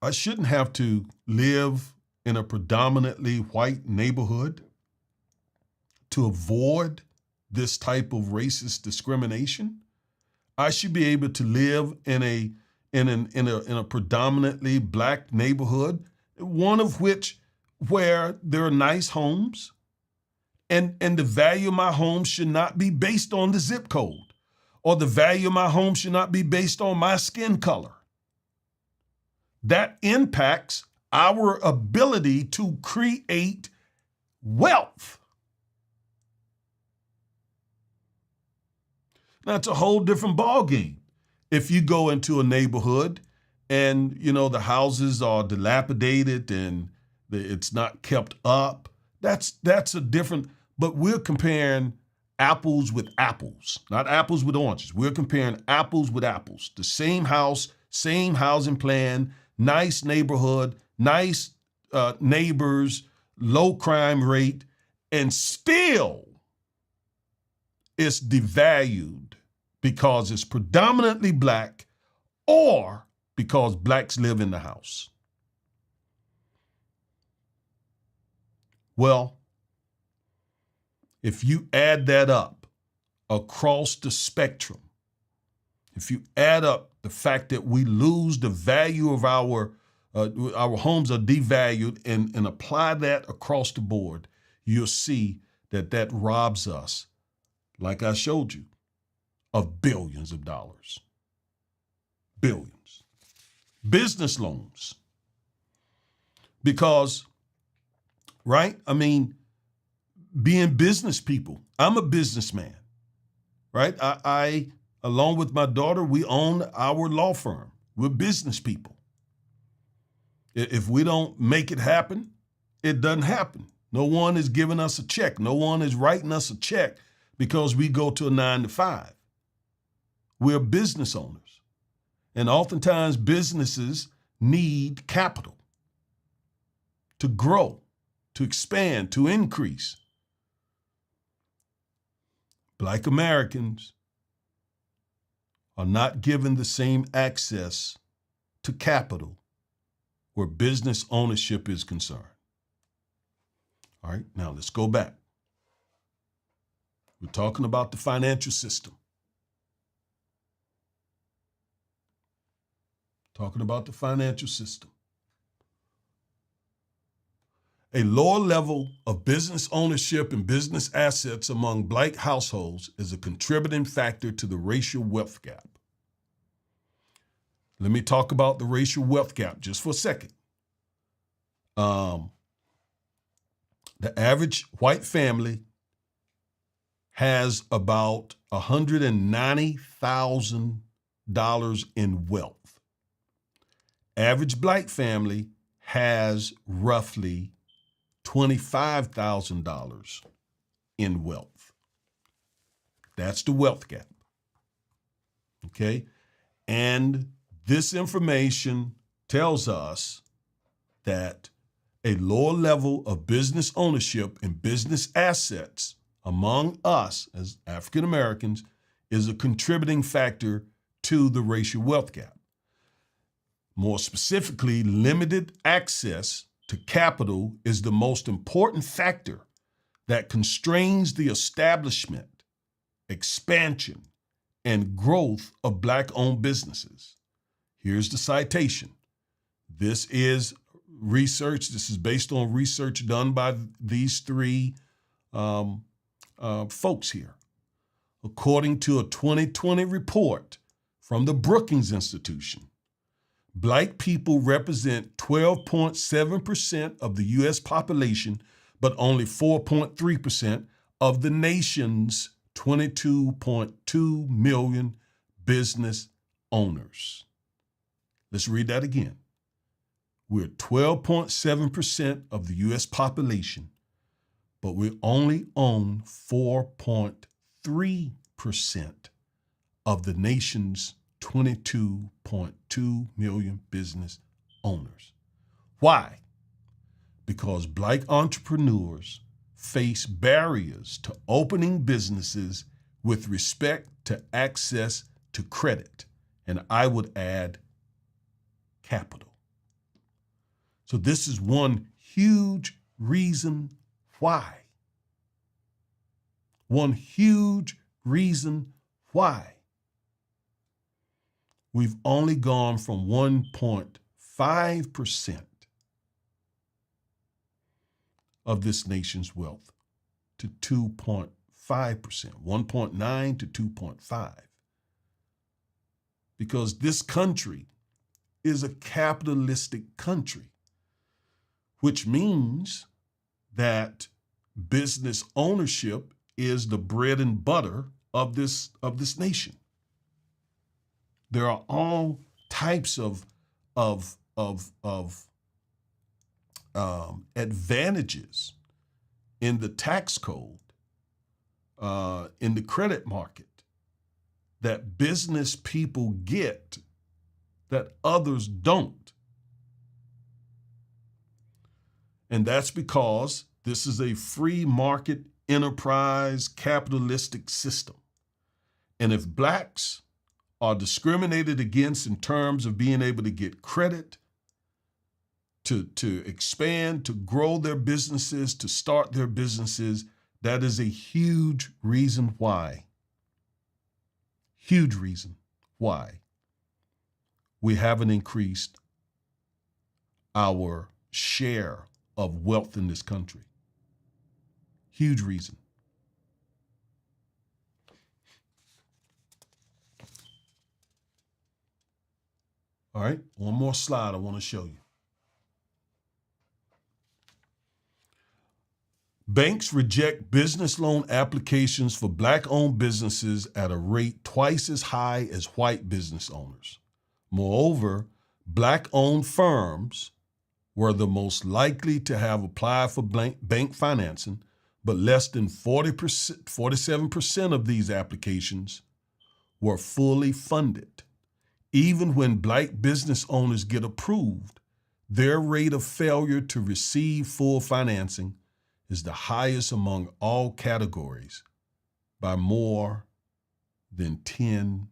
I shouldn't have to live in a predominantly white neighborhood to avoid this type of racist discrimination. I should be able to live in a predominantly black neighborhood, one of which where there are nice homes, and the value of my home should not be based on the zip code, or the value of my home should not be based on my skin color. That impacts our ability to create wealth. Now, it's a whole different ballgame. If you go into a neighborhood and, the houses are dilapidated and it's not kept up, that's a different, but we're comparing apples with apples, not apples with oranges. We're comparing apples with apples. The same house, same housing plan, nice neighborhood, nice neighbors, low crime rate, and still it's devalued because it's predominantly black or because blacks live in the house. Well, if you add that up across the spectrum, if you add up the fact that we lose the value of our homes are devalued and apply that across the board, you'll see that robs us, like I showed you, of billions of dollars. Billions. Business loans. Because, right? I mean, being business people, I'm a businessman, right? I along with my daughter, we own our law firm. We're business people. If we don't make it happen, it doesn't happen. No one is giving us a check. No one is writing us a check because we go to a 9-to-5. We're business owners. And oftentimes businesses need capital to grow, to expand, to increase. Black Americans are not given the same access to capital where business ownership is concerned. All right, now let's go back. We're talking about the financial system. Talking about the financial system. A lower level of business ownership and business assets among black households is a contributing factor to the racial wealth gap. Let me talk about the racial wealth gap just for a second. The average white family has about $190,000 in wealth. Average black family has roughly $25,000 in wealth. That's the wealth gap. Okay? And this information tells us that a lower level of business ownership and business assets among us as African Americans is a contributing factor to the racial wealth gap. More specifically, limited access to capital is the most important factor that constrains the establishment, expansion, and growth of Black-owned businesses. Here's the citation. This is research. This is based on research done by these three folks here. According to a 2020 report from the Brookings Institution, Black people represent 12.7% of the U.S. population, but only 4.3% of the nation's 22.2 million business owners. Let's read that again. We're 12.7% of the U.S. population, but we only own 4.3% of the nation's 22.2 million business owners. Why? Because Black entrepreneurs face barriers to opening businesses with respect to access to credit, and I would add capital. So this is one huge reason why. One huge reason why we've only gone from 1.5% of this nation's wealth to 2.5%, 1.9 to 2.5. Because this country is a capitalistic country, which means that business ownership is the bread and butter of this nation. There are all types of advantages in the tax code, in the credit market, that business people get that others don't. And that's because this is a free market enterprise capitalistic system. And if blacks are discriminated against in terms of being able to get credit, to expand, to grow their businesses, to start their businesses, that is a huge reason why. Huge reason why we haven't increased our share of wealth in this country. Huge reason. All right, one more slide I want to show you. Banks reject business loan applications for black-owned businesses at a rate twice as high as white business owners. Moreover, black-owned firms were the most likely to have applied for bank financing, but less than 47% of these applications were fully funded. Even when black business owners get approved, their rate of failure to receive full financing is the highest among all categories by more than 10%.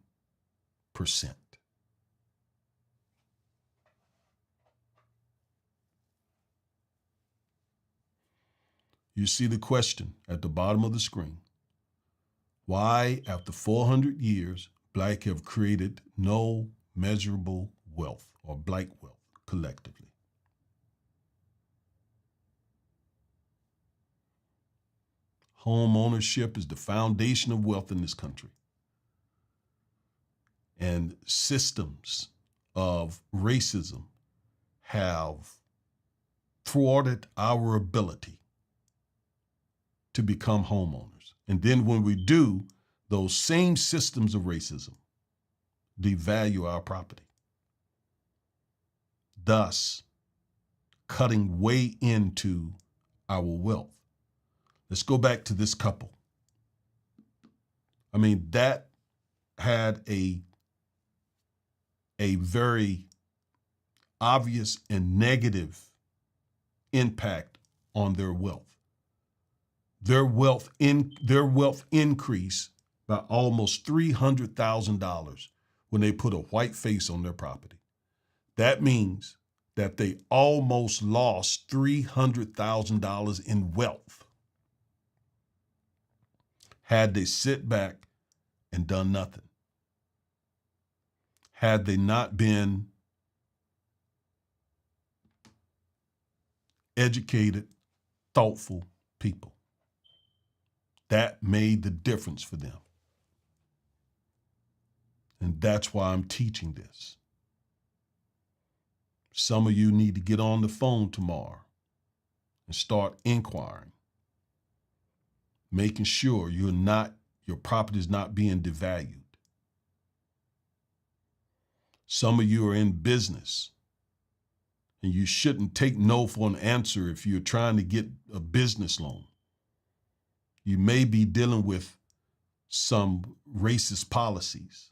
You see the question at the bottom of the screen. Why, after 400 years, black have created no measurable wealth or black wealth collectively? Home ownership is the foundation of wealth in this country. And systems of racism have thwarted our ability to become homeowners. And then when we do, those same systems of racism devalue our property, thus cutting way into our wealth. Let's go back to this couple. I mean, that had a very obvious and negative impact on their wealth. Their wealth increased by almost $300,000 when they put a white face on their property. That means that they almost lost $300,000 in wealth had they sit back and done nothing. Had they not been educated, thoughtful people. That made the difference for them. And that's why I'm teaching this. Some of you need to get on the phone tomorrow and start inquiring, making sure your property is not being devalued. Some of you are in business and you shouldn't take no for an answer if you're trying to get a business loan. You may be dealing with some racist policies.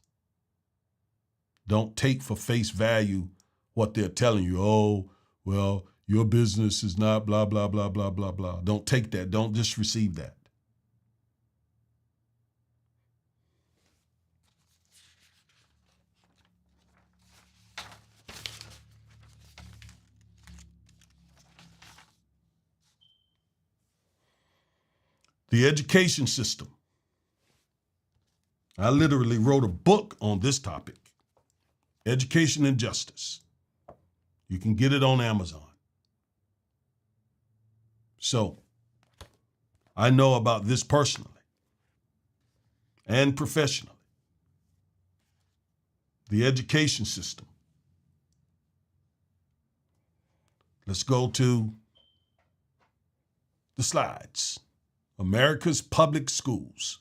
Don't take for face value what they're telling you. Oh, well, your business is not blah, blah, blah, blah, blah, blah. Don't take that. Don't just receive that. The education system. I literally wrote a book on this topic, Education and Justice. You can get it on Amazon. So, I know about this personally and professionally. The education system. Let's go to the slides. America's public schools.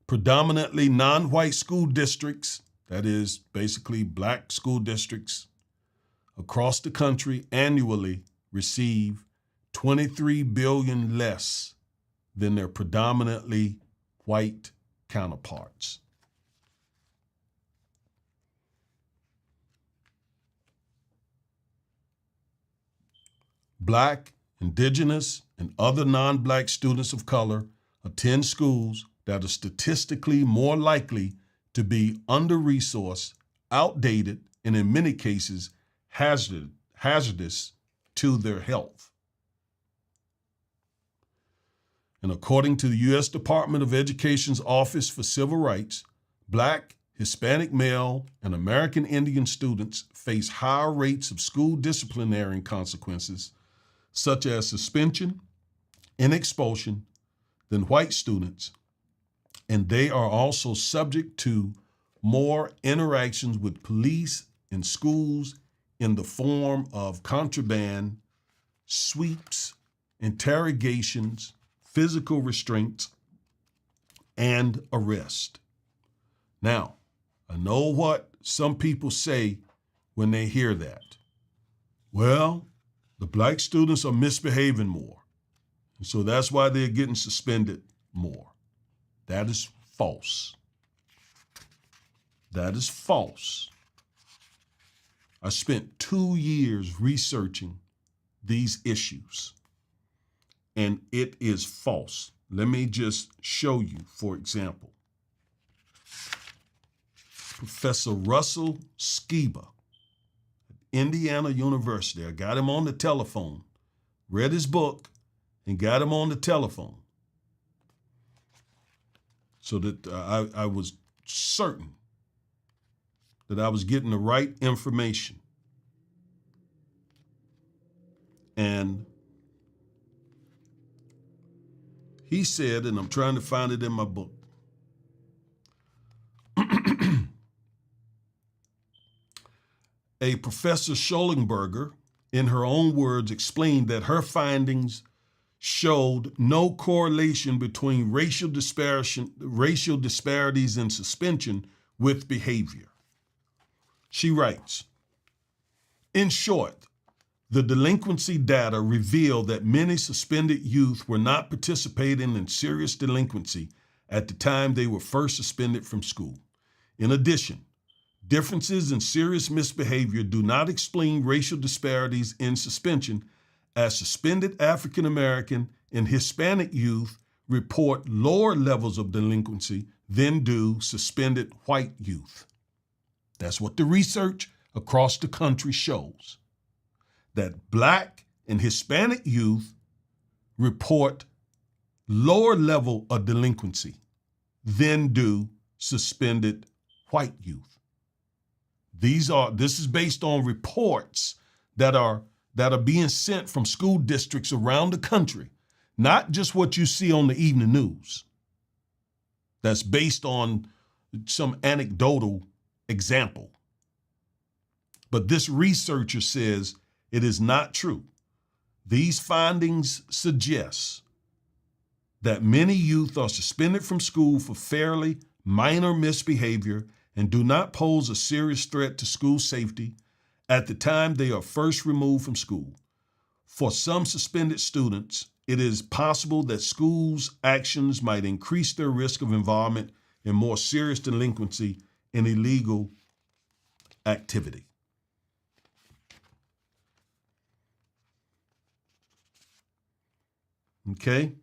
Predominantly non-white school districts, that is basically black school districts across the country annually receive $23 billion less than their predominantly white counterparts. Black, indigenous, and other non-black students of color attend schools that are statistically more likely to be under-resourced, outdated, and in many cases hazardous to their health. And according to the U.S. Department of Education's Office for Civil Rights, Black, Hispanic male, and American Indian students face higher rates of school disciplinary consequences, such as suspension and expulsion, than white students, and they are also subject to more interactions with police and schools in the form of contraband, sweeps, interrogations, physical restraints, and arrest. Now, I know what some people say when they hear that. Well, the black students are misbehaving more, and so that's why they're getting suspended more. That is false. That is false. I spent 2 years researching these issues, and it is false. Let me just show you, for example. Professor Russell Skiba at Indiana University. I got him on the telephone, read his book, and got him on the telephone so that I was certain that I was getting the right information. And he said, and I'm trying to find it in my book, a Professor Schollenberger, in her own words, explained that her findings showed no correlation between racial disparities in suspension with behavior. She writes, in short, the delinquency data revealed that many suspended youth were not participating in serious delinquency at the time they were first suspended from school. In addition, differences in serious misbehavior do not explain racial disparities in suspension, as suspended African American and Hispanic youth report lower levels of delinquency than do suspended white youth. That's what the research across the country shows, that Black and Hispanic youth report lower level of delinquency than do suspended white youth. This is based on reports that are being sent from school districts around the country, not just what you see on the evening news. That's based on some anecdotal example. But this researcher says it is not true. These findings suggest that many youth are suspended from school for fairly minor misbehavior and do not pose a serious threat to school safety at the time they are first removed from school. For some suspended students, it is possible that schools' actions might increase their risk of involvement in more serious delinquency and illegal activity. Okay?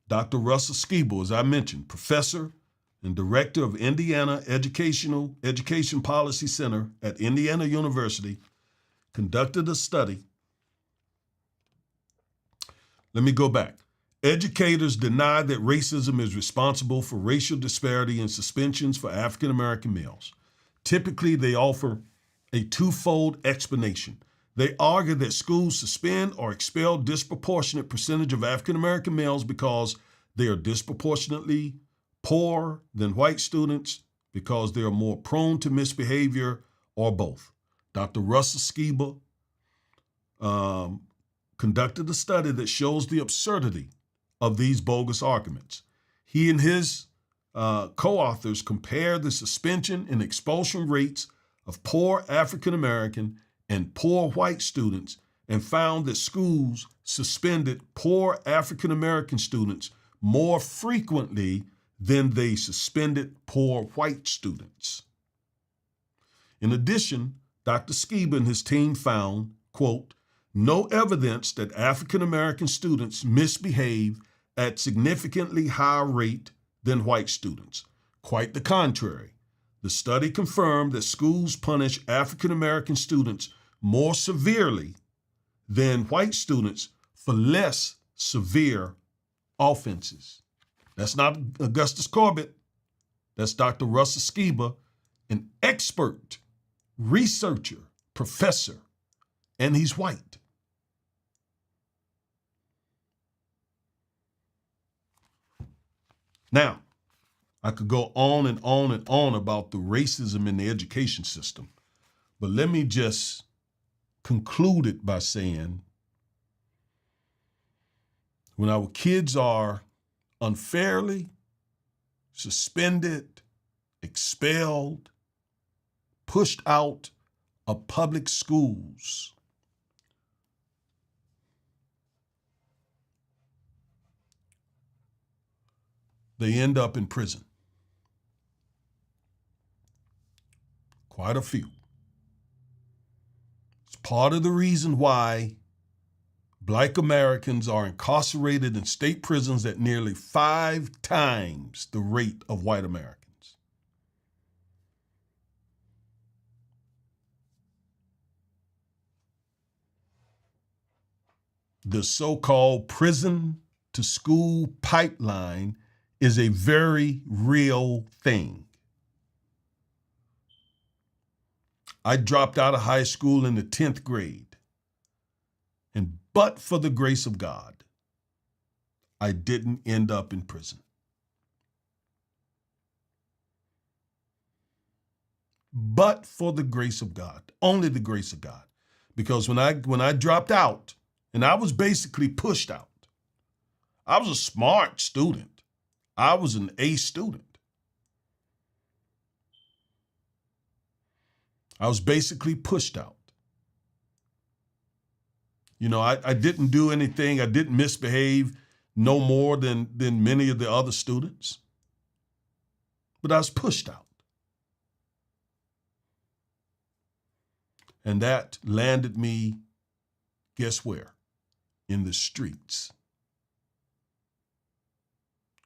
Dr. Russell Skiba, as I mentioned, professor and director of Indiana Education Policy Center at Indiana University, conducted a study. Let me go back. Educators deny that racism is responsible for racial disparity and suspensions for African American males. Typically, they offer a twofold explanation. They argue that schools suspend or expel disproportionate percentage of African American males because they are disproportionately poorer than white students, because they are more prone to misbehavior, or both. Dr. Russell Skiba conducted a study that shows the absurdity of these bogus arguments. He and his co-authors compared the suspension and expulsion rates of poor African American and poor white students and found that schools suspended poor African American students more frequently than they suspended poor white students. In addition, Dr. Skiba and his team found, quote, no evidence that African American students misbehave at significantly higher rate than white students. Quite the contrary. The study confirmed that schools punish African American students more severely than white students for less severe offenses. That's not Augustus Corbett. That's Dr. Russell Skiba, an expert researcher, professor, and he's white. Now, I could go on and on and on about the racism in the education system, but let me just conclude it by saying, when our kids are unfairly suspended, expelled, pushed out of public schools, they end up in prison. Quite a few. It's part of the reason why Black Americans are incarcerated in state prisons at nearly 5 times the rate of white Americans. The so-called prison to school pipeline is a very real thing. I dropped out of high school in the 10th grade, and but for the grace of God, I didn't end up in prison. But for the grace of God, only the grace of God. Because when I dropped out, and I was basically pushed out, I was a smart student. I was an A student. I was basically pushed out. You know, I didn't do anything. I didn't misbehave no more than many of the other students. But I was pushed out. And that landed me, guess where? In the streets,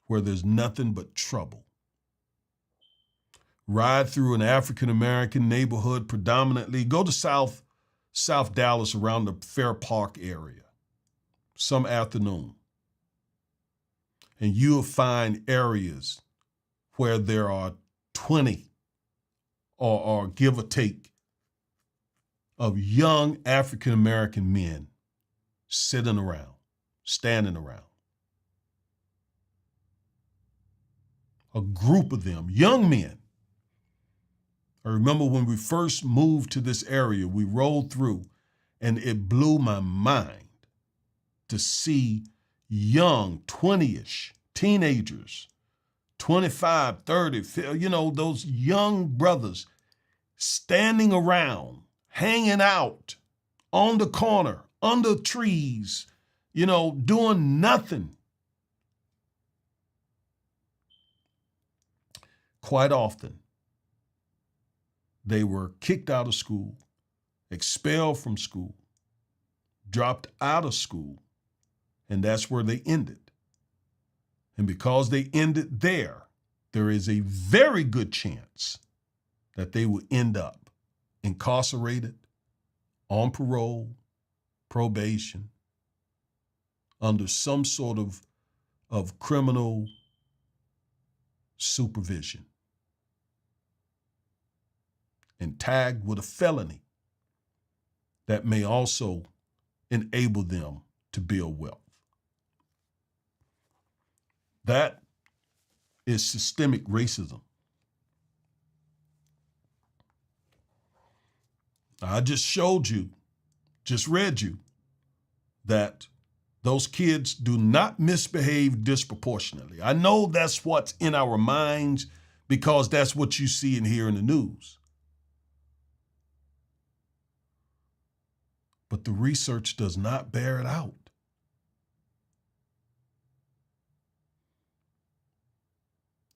where there's nothing but trouble. Ride through an African-American neighborhood predominantly. Go to South Dallas around the Fair Park area some afternoon, and you'll find areas where there are 20 or give or take of young African-American men sitting around, standing around. A group of them, young men. I remember when we first moved to this area, we rolled through, and it blew my mind to see young 20-ish teenagers, 25, 30, you know, those young brothers standing around, hanging out on the corner, under trees, you know, doing nothing. Quite often, they were kicked out of school, expelled from school, dropped out of school, and that's where they ended. And because they ended there is a very good chance that they will end up incarcerated on parole, probation, under some sort of criminal supervision, and tagged with a felony that may also enable them to build wealth. That is systemic racism. I just showed you, just read you, that those kids do not misbehave disproportionately. I know that's what's in our minds because that's what you see and hear in the news. But the research does not bear it out.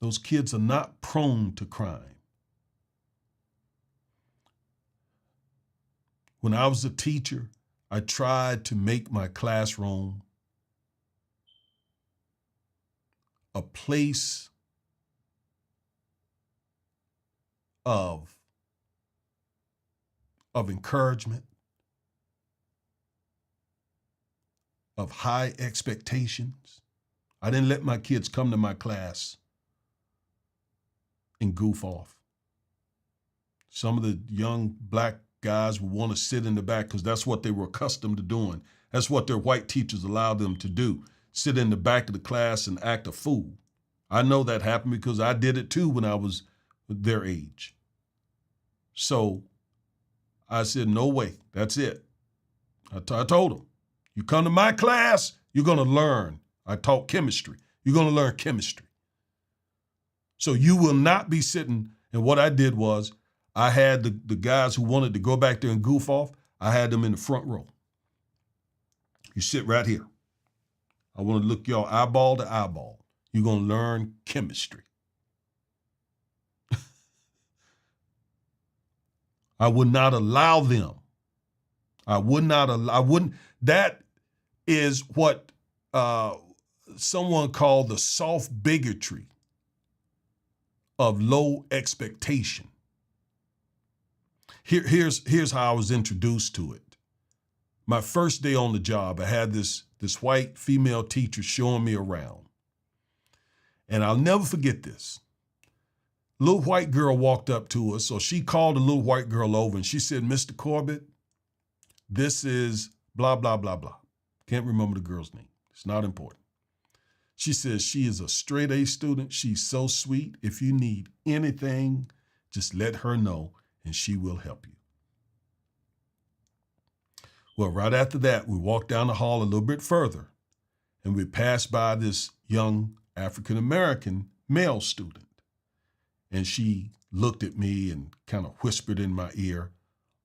Those kids are not prone to crime. When I was a teacher, I tried to make my classroom a place of encouragement, of high expectations. I didn't let my kids come to my class and goof off. Some of the young black guys would want to sit in the back because that's what they were accustomed to doing. That's what their white teachers allowed them to do, sit in the back of the class and act a fool. I know that happened because I did it too when I was their age. So I said, no way, that's it. I told them, you come to my class, you're going to learn. I taught chemistry. You're going to learn chemistry. So you will not be sitting, and what I did was, I had the guys who wanted to go back there and goof off, I had them in the front row. You sit right here. I want to look y'all eyeball to eyeball. You're going to learn chemistry. I would not allow them. That is what someone called the soft bigotry of low expectation. Here's how I was introduced to it. My first day on the job, I had this white female teacher showing me around. And I'll never forget this. A little white girl walked up to us, so she called the little white girl over and she said, Mr. Corbett, this is blah, blah, blah, blah. Can't remember the girl's name. It's not important. She says she is a straight A student. She's so sweet. If you need anything, just let her know and she will help you. Well, right after that, we walked down the hall a little bit further and we passed by this young African-American male student. And she looked at me and kind of whispered in my ear,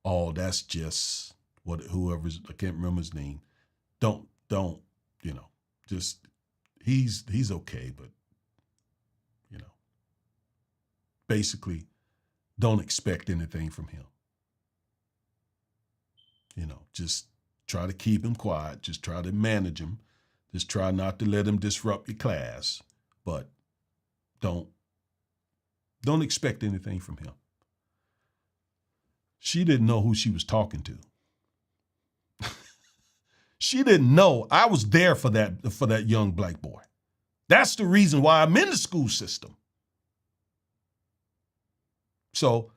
oh, that's just whoever's, I can't remember his name. Don't, just, he's okay, but, basically don't expect anything from him. Just try to keep him quiet. Just try to manage him. Just try not to let him disrupt your class, but don't expect anything from him. She didn't know who she was talking to. She didn't know I was there for that young black boy. That's the reason why I'm in the school system. So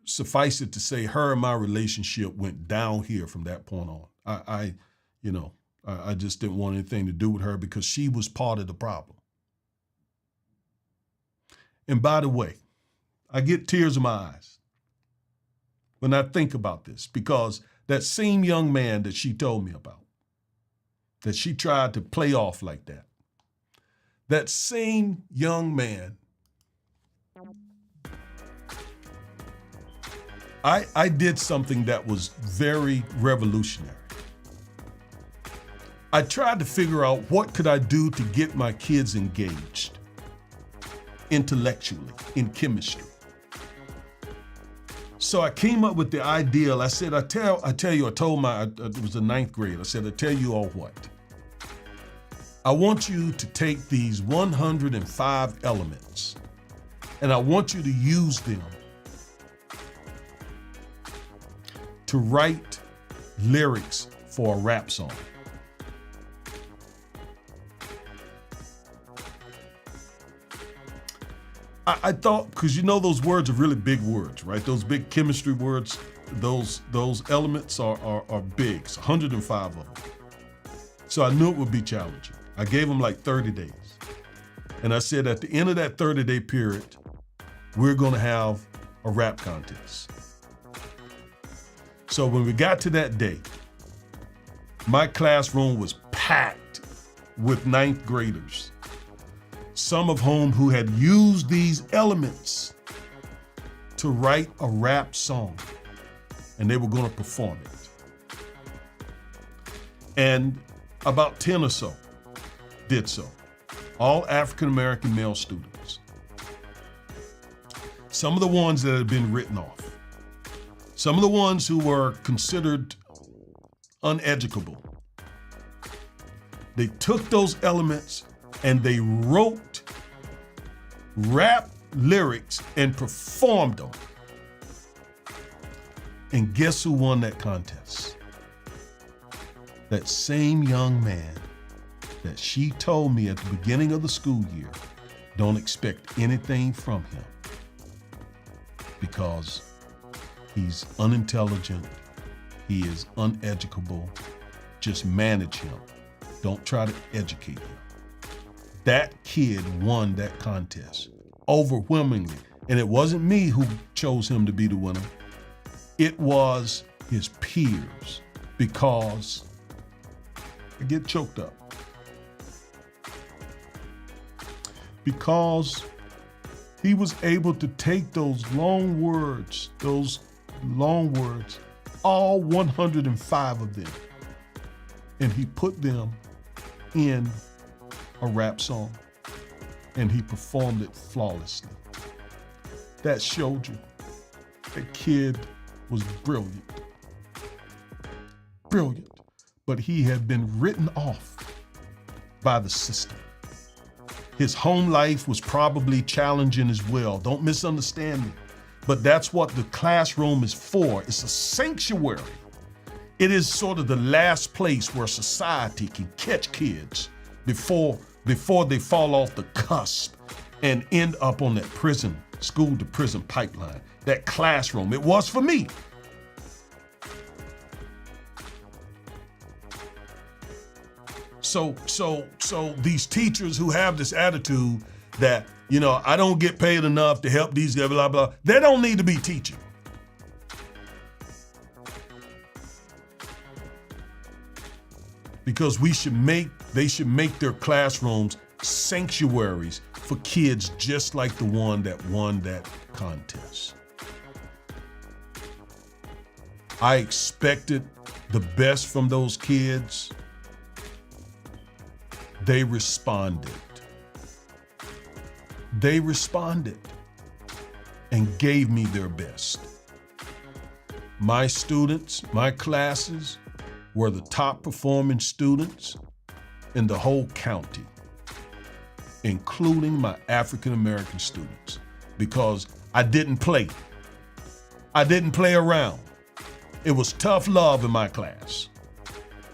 suffice it to say, her and my relationship went down here from that point on. I just didn't want anything to do with her because she was part of the problem. And by the way, I get tears in my eyes when I think about this because that same young man that she told me about, that she tried to play off like that same young man, I did something that was very revolutionary. I tried to figure out what could I do to get my kids engaged intellectually in chemistry. So I came up with the ideal. I said, it was the 9th grade. I said, I tell you all what. I want you to take these 105 elements and I want you to use them to write lyrics for a rap song. I thought, because you know those words are really big words, right? Those big chemistry words, those elements are big. It's 105 of them. So I knew it would be challenging. I gave them like 30 days. And I said at the end of that 30-day period, we're gonna have a rap contest. So when we got to that day, my classroom was packed with 9th graders, some of whom who had used these elements to write a rap song, and they were gonna perform it. And about 10 or so did so, all African-American male students. Some of the ones that had been written off, some of the ones who were considered uneducable. They took those elements and they wrote rap lyrics and performed them. And guess who won that contest? That same young man that she told me at the beginning of the school year, don't expect anything from him because he's unintelligent, he is uneducable, just manage him. Don't try to educate him. That kid won that contest overwhelmingly. And it wasn't me who chose him to be the winner. It was his peers, because I get choked up. Because he was able to take those long words, all 105 of them, and he put them in a rap song, and he performed it flawlessly. That showed you that kid was brilliant. Brilliant. But he had been written off by the system. His home life was probably challenging as well. Don't misunderstand me. But that's what the classroom is for. It's a sanctuary. It is sort of the last place where society can catch kids before they fall off the cusp and end up on that school to prison pipeline. That classroom, it was for me. So these teachers who have this attitude that, I don't get paid enough to help these guys, blah, blah, they don't need to be teaching. Because they should make their classrooms sanctuaries for kids just like the one that won that contest. I expected the best from those kids. They responded. They responded and gave me their best. My students, my classes were the top performing students in the whole county, including my African American students, because I didn't play. I didn't play around. It was tough love in my class.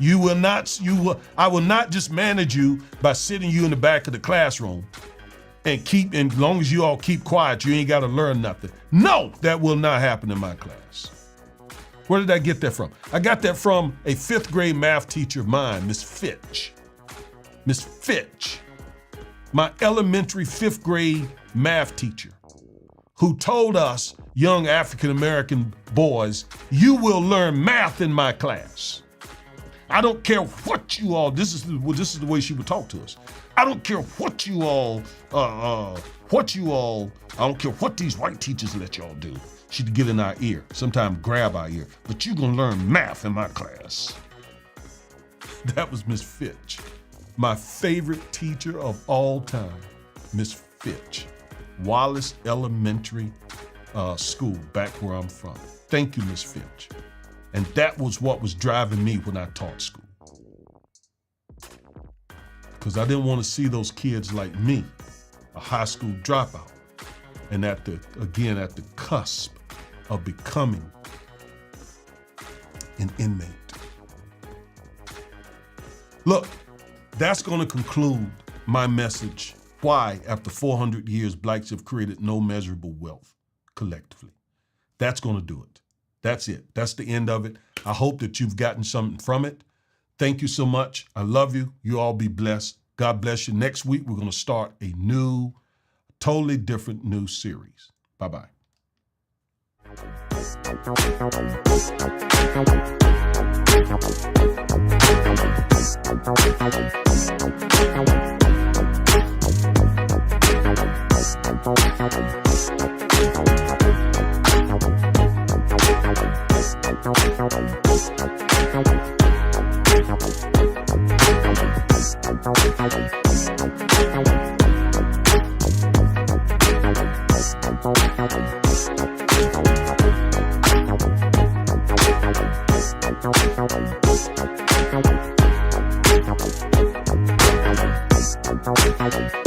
I will not just manage you by sitting you in the back of the classroom and as long as you all keep quiet, you ain't got to learn nothing. No, that will not happen in my class. Where did I get that from? I got that from a 5th grade math teacher of mine, Miss Fitch. Miss Fitch, my elementary 5th grade math teacher, who told us young African American boys, you will learn math in my class. I don't care what you all, this is the way she would talk to us. I don't care what you all, I don't care what these white teachers let y'all do. She'd get in our ear, sometimes grab our ear, but you're gonna learn math in my class. That was Miss Fitch, my favorite teacher of all time, Miss Fitch, Wallace Elementary School, back where I'm from. Thank you, Miss Fitch. And that was what was driving me when I taught school. Because I didn't want to see those kids like me, a high school dropout, and at the cusp of becoming an inmate. Look, that's going to conclude my message. Why, after 400 years, blacks have created no measurable wealth collectively. That's going to do it. That's it. That's the end of it. I hope that you've gotten something from it. Thank you so much. I love you. You all be blessed. God bless you. Next week, we're going to start a new, totally different new series. Bye-bye. Thank you.